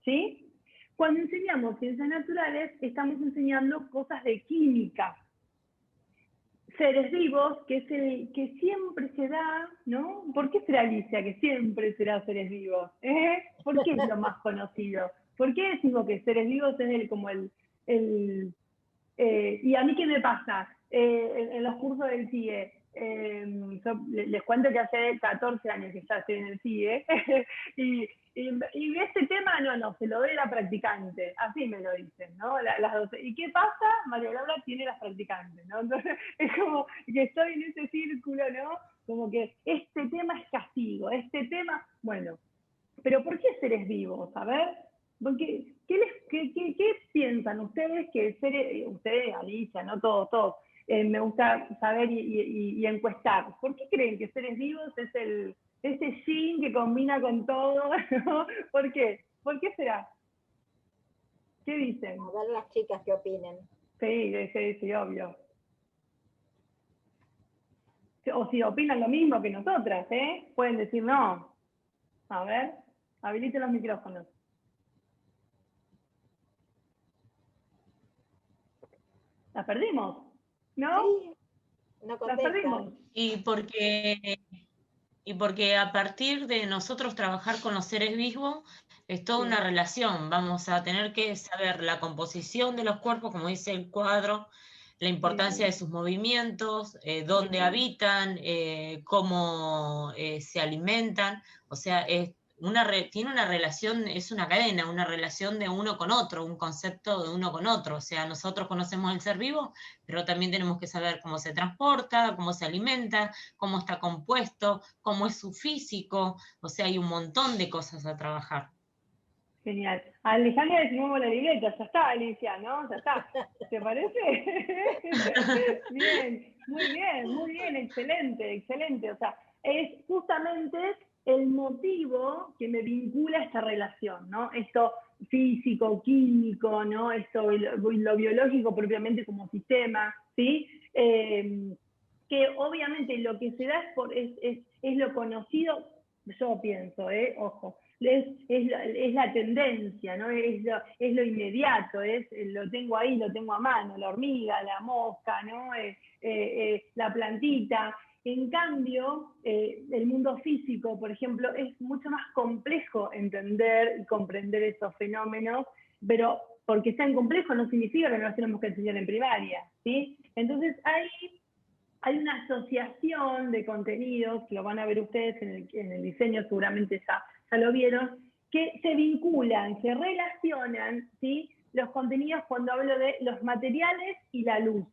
¿sí? Cuando enseñamos ciencias naturales, estamos enseñando cosas de química, seres vivos, que es el que siempre se da, ¿no? ¿Por qué será, Alicia, que siempre será seres vivos? ¿Por qué es lo más conocido? ¿Por qué decimos que seres vivos es y a mí qué me pasa? En los cursos del CIE, yo les cuento que hace 14 años que ya estoy en el CIE, y este tema no, se lo doy a la practicante, así me lo dicen, ¿no? Las 12. ¿Y qué pasa? María Laura tiene las practicantes, ¿no? Entonces es como que estoy en ese círculo, ¿no? Como que este tema es castigo, este tema, bueno, pero ¿por qué seres vivos? A ver, porque, ¿qué piensan ustedes que ustedes, Alicia, no todos, me gusta saber y encuestar, ¿por qué creen que seres vivos es ese yin que combina con todo, ¿no? ¿Por qué? ¿Por qué será? ¿Qué dicen? A ver las chicas qué opinen. Sí, obvio. O si opinan lo mismo que nosotras, pueden decir no. A ver, habiliten los micrófonos. ¿Las perdimos? ¿No? Sí, no ¿Las contestan. perdimos? Y porque a partir de nosotros trabajar con los seres vivos es toda Sí. una relación. Vamos a tener que saber la composición de los cuerpos, como dice el cuadro, la importancia de sus movimientos, dónde habitan, cómo se alimentan. O sea, tiene una relación, es una cadena, una relación de uno con otro, un concepto de uno con otro. O sea, nosotros conocemos el ser vivo, pero también tenemos que saber cómo se transporta, cómo se alimenta, cómo está compuesto, cómo es su físico. O sea, hay un montón de cosas a trabajar. Genial. A Alejandra le sumamos la libreta, ya está, Alicia, ¿no? Ya está. ¿Te parece? Bien, muy bien, excelente. O sea, es justamente el motivo que me vincula a esta relación, ¿no? Esto físico, químico, ¿no? Esto, lo biológico propiamente como sistema, ¿sí? Que obviamente lo que se da es lo conocido, yo pienso, ojo, es la tendencia, ¿no? Es lo inmediato, lo tengo ahí, lo tengo a mano, la hormiga, la mosca, ¿no? La plantita. En cambio, el mundo físico, por ejemplo, es mucho más complejo entender y comprender esos fenómenos, pero porque sean complejos no significa que no los tenemos que enseñar en primaria, ¿sí? Entonces hay una asociación de contenidos, que lo van a ver ustedes en el diseño, seguramente ya lo vieron, que se vinculan, se relacionan, ¿sí? Los contenidos cuando hablo de los materiales y la luz,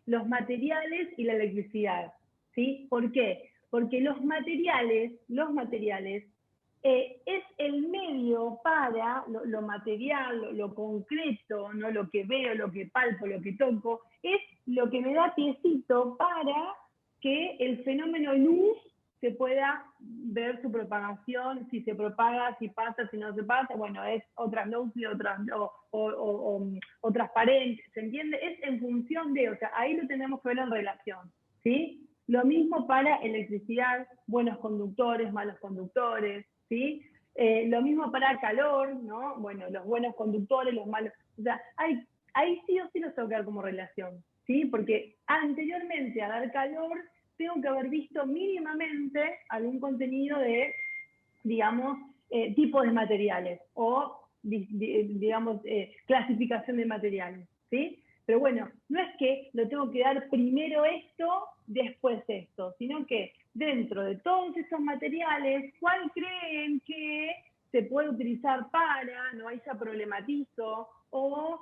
los materiales y la electricidad, ¿sí? ¿Por qué? Porque los materiales es el medio para lo material, lo concreto, ¿no? Lo que veo, lo que palpo, lo que toco, es lo que me da piecito para que el fenómeno luz se pueda ver su propagación, si se propaga, si pasa, si no se pasa, bueno, es otras luces, o transparente, ¿se entiende? Es en función de, o sea, ahí lo tenemos que ver en relación, ¿sí? Lo mismo para electricidad, buenos conductores, malos conductores, ¿sí? Lo mismo para calor, ¿no? Bueno, los buenos conductores, los malos. O sea, ahí sí o sí los tengo que dar como relación, ¿sí? Porque anteriormente a dar calor, tengo que haber visto mínimamente algún contenido de, digamos, tipos de materiales o, digamos, clasificación de materiales, ¿sí? Pero bueno, no es que lo tengo que dar primero esto, después esto, sino que dentro de todos estos materiales, ¿cuál creen que se puede utilizar para, no ahí ya problematizo, o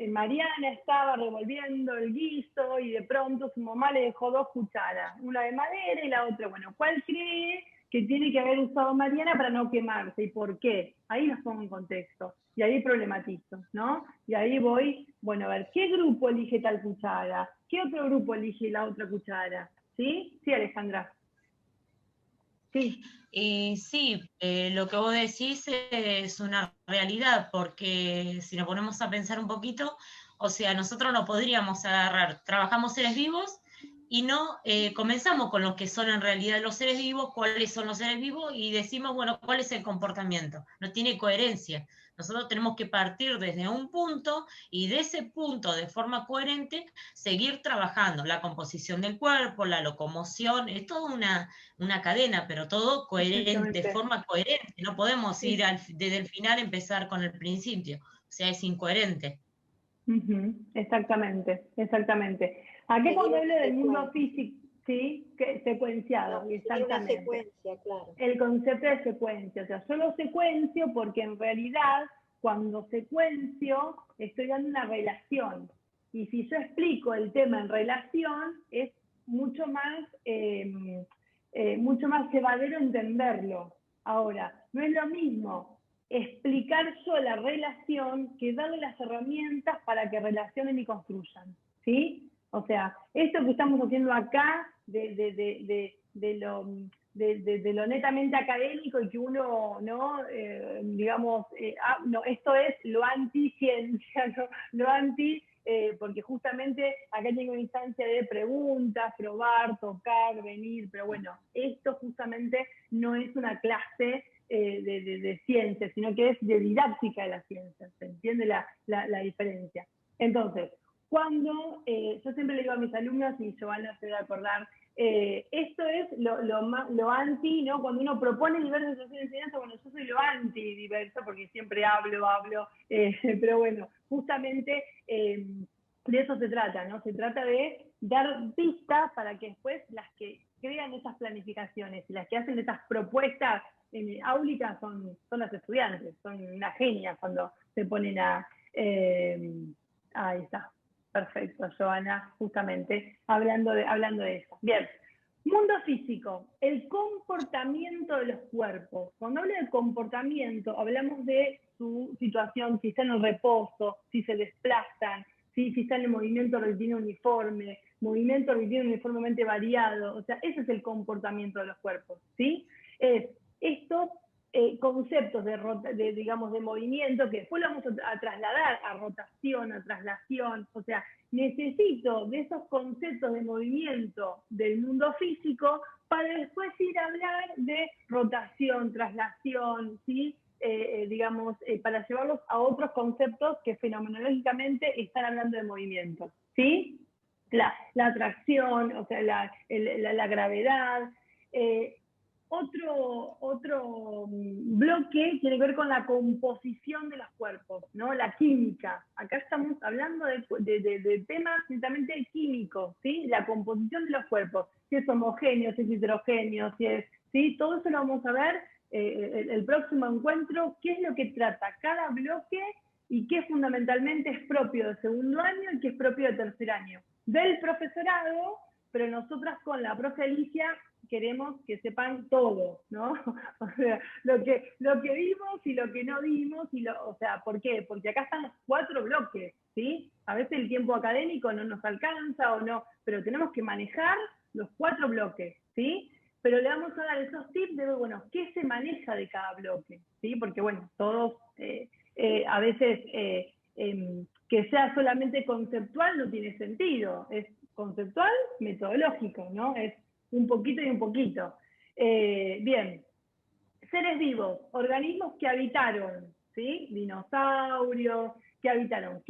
Mariana estaba revolviendo el guiso y de pronto su mamá le dejó 2 cucharas, una de madera y la otra, bueno, ¿cuál cree que tiene que haber usado Mariana para no quemarse y por qué? Ahí los pongo en contexto y ahí problematizo, ¿no? Y ahí voy, bueno, a ver, ¿qué grupo elige tal cuchara? ¿Qué otro grupo elige la otra cuchara? ¿Sí? Sí, Alejandra. Sí. Sí, lo que vos decís es una realidad, porque si nos ponemos a pensar un poquito, o sea, nosotros no podríamos agarrar, trabajamos seres vivos y no comenzamos con lo que son en realidad los seres vivos, cuáles son los seres vivos y decimos, bueno, cuál es el comportamiento. No tiene coherencia. Nosotros tenemos que partir desde un punto y de ese punto, de forma coherente, seguir trabajando la composición del cuerpo, la locomoción, es toda una cadena, pero todo coherente, de forma coherente. No podemos ir desde el final empezar con el principio. O sea, es incoherente. Exactamente, exactamente. Aquí cuando hablo del mundo físico, ¿sí? Secuenciado, No, exactamente. una secuencia, claro. El concepto de secuencia, o sea, yo lo secuencio porque en realidad cuando secuencio estoy dando una relación. Y si yo explico el tema en relación, es mucho más llevadero entenderlo. Ahora, no es lo mismo explicar yo la relación que darle las herramientas para que relacionen y construyan, ¿sí? O sea, esto que estamos haciendo acá de lo netamente académico y que uno, ¿no? Digamos, no, esto es lo anti-ciencia, ¿no? Lo anti, porque justamente acá tengo una instancia de preguntas, probar, tocar, venir, pero bueno, esto justamente no es una clase de ciencia, sino que es de didáctica de la ciencia, ¿se entiende la diferencia? Entonces, cuando yo siempre le digo a mis alumnos, y Giovanna se debe acordar, esto es lo anti, ¿no? Cuando uno propone diversas situaciones de enseñanza, bueno, yo soy lo anti-diverso, porque siempre hablo, pero bueno, justamente de eso se trata, ¿no? Se trata de dar pistas para que después las que crean esas planificaciones y las que hacen esas propuestas áulicas son las estudiantes, son unas genias cuando se ponen a... ahí está. Perfecto, Joana, justamente hablando de eso. Bien, mundo físico, el comportamiento de los cuerpos. Cuando hablo de comportamiento, hablamos de su situación, si están en reposo, si se desplazan, si están en movimiento rectilíneo uniforme, movimiento rectilíneo uniformemente variado. O sea, ese es el comportamiento de los cuerpos, ¿sí? Estos conceptos digamos, de movimiento que después lo vamos a trasladar a rotación, a traslación, o sea, necesito de esos conceptos de movimiento del mundo físico para después ir a hablar de rotación, traslación, ¿sí? Digamos, para llevarlos a otros conceptos que fenomenológicamente están hablando de movimiento, ¿sí? La atracción, o sea, la gravedad. Otro bloque tiene que ver con la composición de los cuerpos, ¿no? La química. Acá estamos hablando de temas netamente químicos, ¿sí? La composición de los cuerpos, si es homogéneo, si es heterogéneo, ¿sí? Todo eso lo vamos a ver el próximo encuentro, qué es lo que trata cada bloque y qué fundamentalmente es propio de segundo año y qué es propio de tercer año. Del profesorado, pero nosotras con la profe Alicia queremos que sepan todo, ¿no? O sea, lo que vimos y lo que no vimos, o sea, ¿por qué? Porque acá están los 4 bloques, ¿sí? A veces el tiempo académico no nos alcanza o no, pero tenemos que manejar los 4 bloques, ¿sí? Pero le vamos a dar esos tips de, bueno, ¿qué se maneja de cada bloque? ¿Sí? Porque, bueno, todos, a veces, que sea solamente conceptual no tiene sentido, es conceptual, metodológico, ¿no? Es un poquito y un poquito. Bien, seres vivos, organismos que habitaron, ¿sí? Dinosaurios, que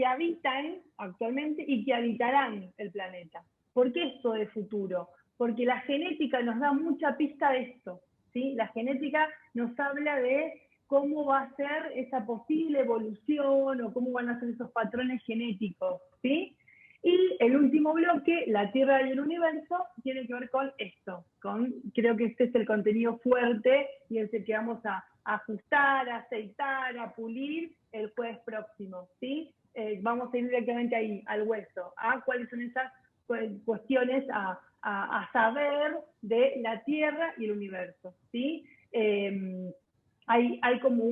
habitan actualmente y que habitarán el planeta. ¿Por qué esto de futuro? Porque la genética nos da mucha pista de esto, ¿sí? La genética nos habla de cómo va a ser esa posible evolución o cómo van a ser esos patrones genéticos, ¿sí? Y el último bloque, la Tierra y el universo, tiene que ver con esto, creo que este es el contenido fuerte y es el que vamos a ajustar, a aceitar, a pulir el jueves próximo, ¿sí? Vamos a ir directamente ahí, al hueso, a cuáles son esas cuestiones a saber de la Tierra y el universo, ¿sí? Hay como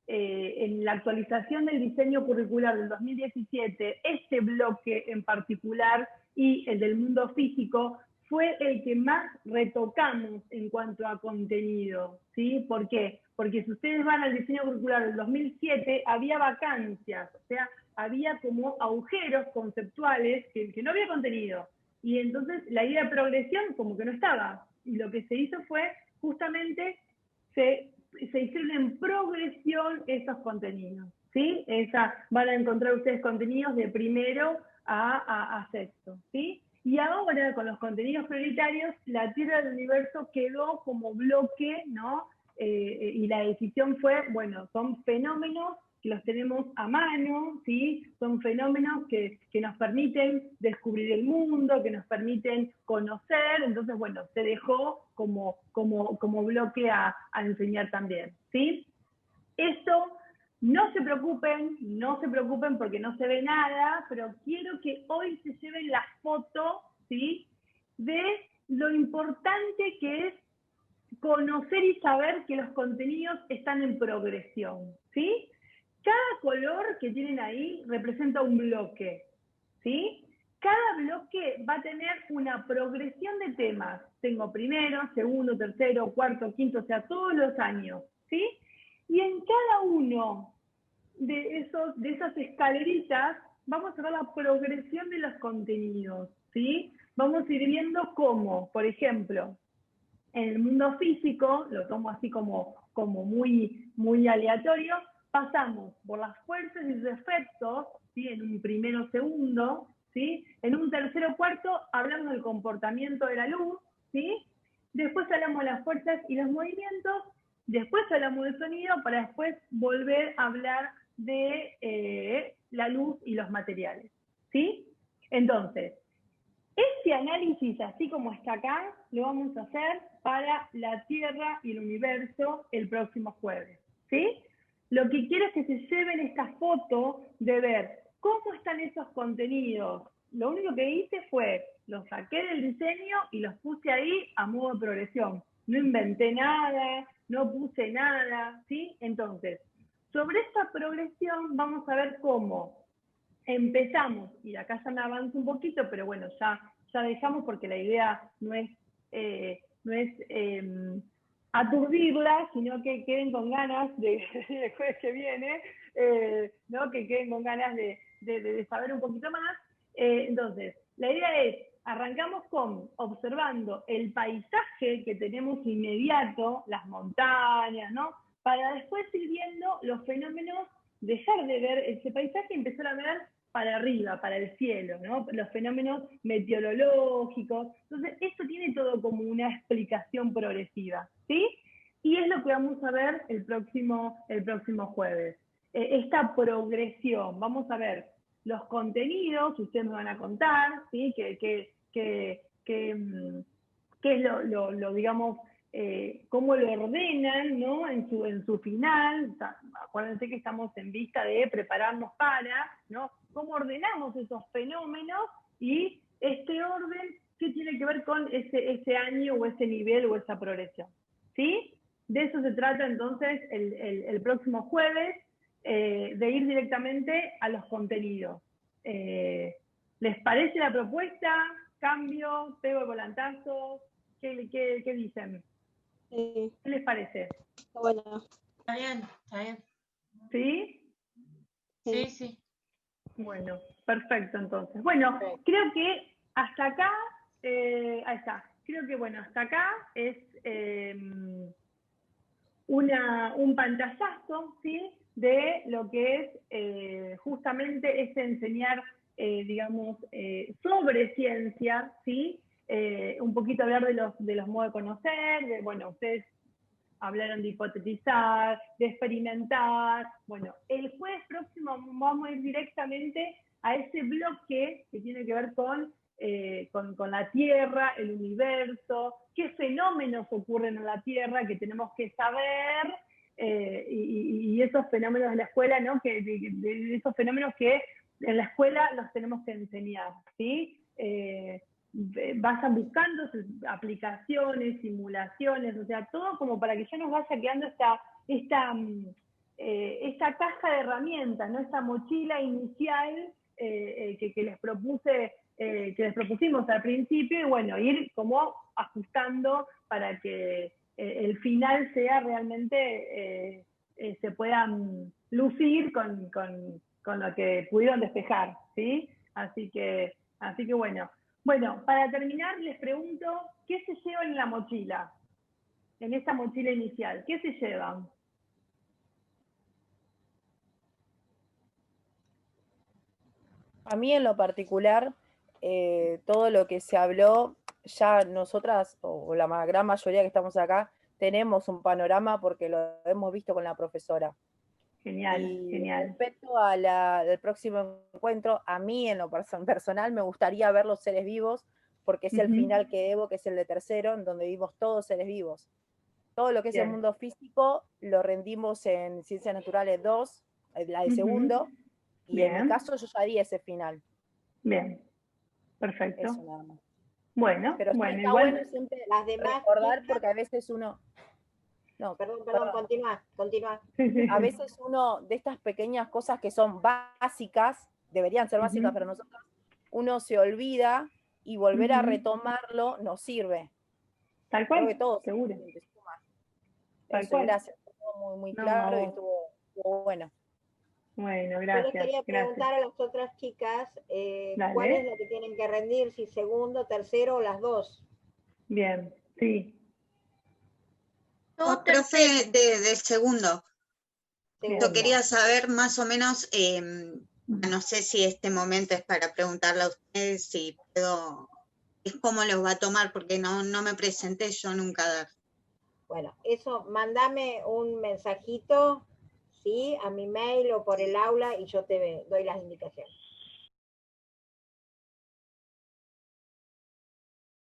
en la actualización del diseño curricular del 2017, este bloque en particular y el del mundo físico fue el que más retocamos en cuanto a contenido, ¿sí? ¿Por qué? Porque si ustedes van al diseño curricular del 2007, había vacancias, o sea, había como agujeros conceptuales que no había contenido. Y entonces la idea de progresión como que no estaba. Y lo que se hizo fue justamente se hicieron en progresión esos contenidos, ¿sí? Van a encontrar ustedes contenidos de primero a sexto, ¿sí? Y ahora, con los contenidos prioritarios, la Tierra del Universo quedó como bloque, ¿no? Y la decisión fue, bueno, son fenómenos que los tenemos a mano, ¿sí? Son fenómenos que nos permiten descubrir el mundo, que nos permiten conocer, entonces, bueno, se dejó como bloque a enseñar también, ¿sí? Esto, no se preocupen porque no se ve nada, pero quiero que hoy se lleven la foto, ¿sí? De lo importante que es conocer y saber que los contenidos están en progresión, ¿sí? Cada color que tienen ahí representa un bloque, ¿sí? Cada bloque va a tener una progresión de temas. Tengo primero, segundo, tercero, cuarto, quinto, o sea, todos los años, ¿sí? Y en cada uno de esas escaleritas vamos a ver la progresión de los contenidos, ¿sí? Vamos a ir viendo cómo, por ejemplo, en el mundo físico, lo tomo así como muy aleatorio, pasamos por las fuerzas y sus efectos, ¿sí? En un primero segundo, ¿sí? En un tercero cuarto hablamos del comportamiento de la luz, ¿sí? Después hablamos de las fuerzas y los movimientos, después hablamos del sonido, para después volver a hablar de la luz y los materiales, ¿sí? Entonces, este análisis, así como está acá, lo vamos a hacer para la Tierra y el universo el próximo jueves, ¿sí? Lo que quiero es que se lleven esta foto de ver cómo están esos contenidos. Lo único que hice fue, los saqué del diseño y los puse ahí a modo de progresión. No inventé nada, no puse nada, ¿sí? Entonces, sobre esta progresión vamos a ver cómo empezamos, y acá ya me avanzo un poquito, pero bueno, ya dejamos porque la idea no es aturdirla, sino que queden con ganas del jueves que viene, ¿no? Que queden con ganas de saber un poquito más. Entonces, la idea es, arrancamos observando el paisaje que tenemos inmediato, las montañas, ¿no? Para después ir viendo los fenómenos, dejar de ver ese paisaje y empezar a ver para arriba, para el cielo, ¿no? Los fenómenos meteorológicos. Entonces, esto tiene todo como una explicación progresiva, ¿sí? Y es lo que vamos a ver el próximo jueves. Esta progresión, vamos a ver los contenidos, ustedes me van a contar, ¿sí? ¿Qué es lo digamos, cómo lo ordenan, ¿no? en su final? O sea, acuérdense que estamos en vista de prepararnos para, ¿no? Cómo ordenamos esos fenómenos y este orden, ¿qué tiene que ver con ese año o ese nivel o esa progresión? ¿Sí? De eso se trata entonces el próximo jueves, de ir directamente a los contenidos. ¿Les parece la propuesta? ¿Cambio? ¿Pego el volantazo? ¿Qué dicen? Sí, ¿Qué les parece? bueno. Está bien, está bien. ¿Sí? Sí, sí. Bueno, perfecto entonces. Bueno, creo que hasta acá, ahí está. Creo que bueno, hasta acá es un pantallazo, ¿sí? De lo que es justamente este enseñar, digamos, sobre ciencia, ¿sí? Un poquito hablar de los modos de conocer, bueno, ustedes hablaron de hipotetizar, de experimentar. Bueno, el jueves próximo vamos a ir directamente a ese bloque que tiene que ver con la Tierra, el universo, qué fenómenos ocurren en la Tierra que tenemos que saber, y esos fenómenos de la escuela, ¿no? De esos fenómenos que en la escuela los tenemos que enseñar, ¿sí? Vayan buscando aplicaciones, simulaciones, o sea, todo como para que ya nos vaya quedando esta caja de herramientas, ¿no? Esta mochila inicial que les propusimos al principio, y bueno, ir como ajustando para que el final sea realmente, se puedan lucir con lo que pudieron despejar, ¿sí? Así que bueno. Bueno, para terminar les pregunto, ¿qué se llevan en la mochila? En esta mochila inicial, ¿qué se llevan? A mí en lo particular, todo lo que se habló, ya nosotras, o la gran mayoría que estamos acá, tenemos un panorama porque lo hemos visto con la profesora. Genial, y genial. Respecto al próximo encuentro, a mí en lo personal me gustaría ver los seres vivos, porque es el final que debo, que es el de tercero, en donde vimos todos seres vivos. Todo lo que es el mundo físico lo rendimos en Ciencias Naturales 2, la de segundo, y en mi caso yo ya haría ese final. Bien, perfecto. Eso nada más. Bueno, pero bueno, está igual bueno siempre Las demás recordar, chicas- porque a veces uno... No, Perdón, continúa. A veces uno, de estas pequeñas cosas que son básicas, deberían ser básicas para nosotros, uno se olvida y volver a retomarlo nos sirve. Tal cual, Creo que todos seguro. Tal Eso, cual. gracias, estuvo muy claro y estuvo bueno. Bueno, Yo les gracias. quería preguntar a las otras chicas cuál es lo que tienen que rendir, si segundo, tercero o las dos. Bien, sí. Profe, de segundo. Bien. Yo quería saber más o menos, no sé si este momento es para preguntarle a ustedes si puedo, es cómo los va a tomar, porque no me presenté yo nunca a dar. Bueno, eso, mándame un mensajito, ¿sí? A mi mail o por el aula y yo te doy las indicaciones.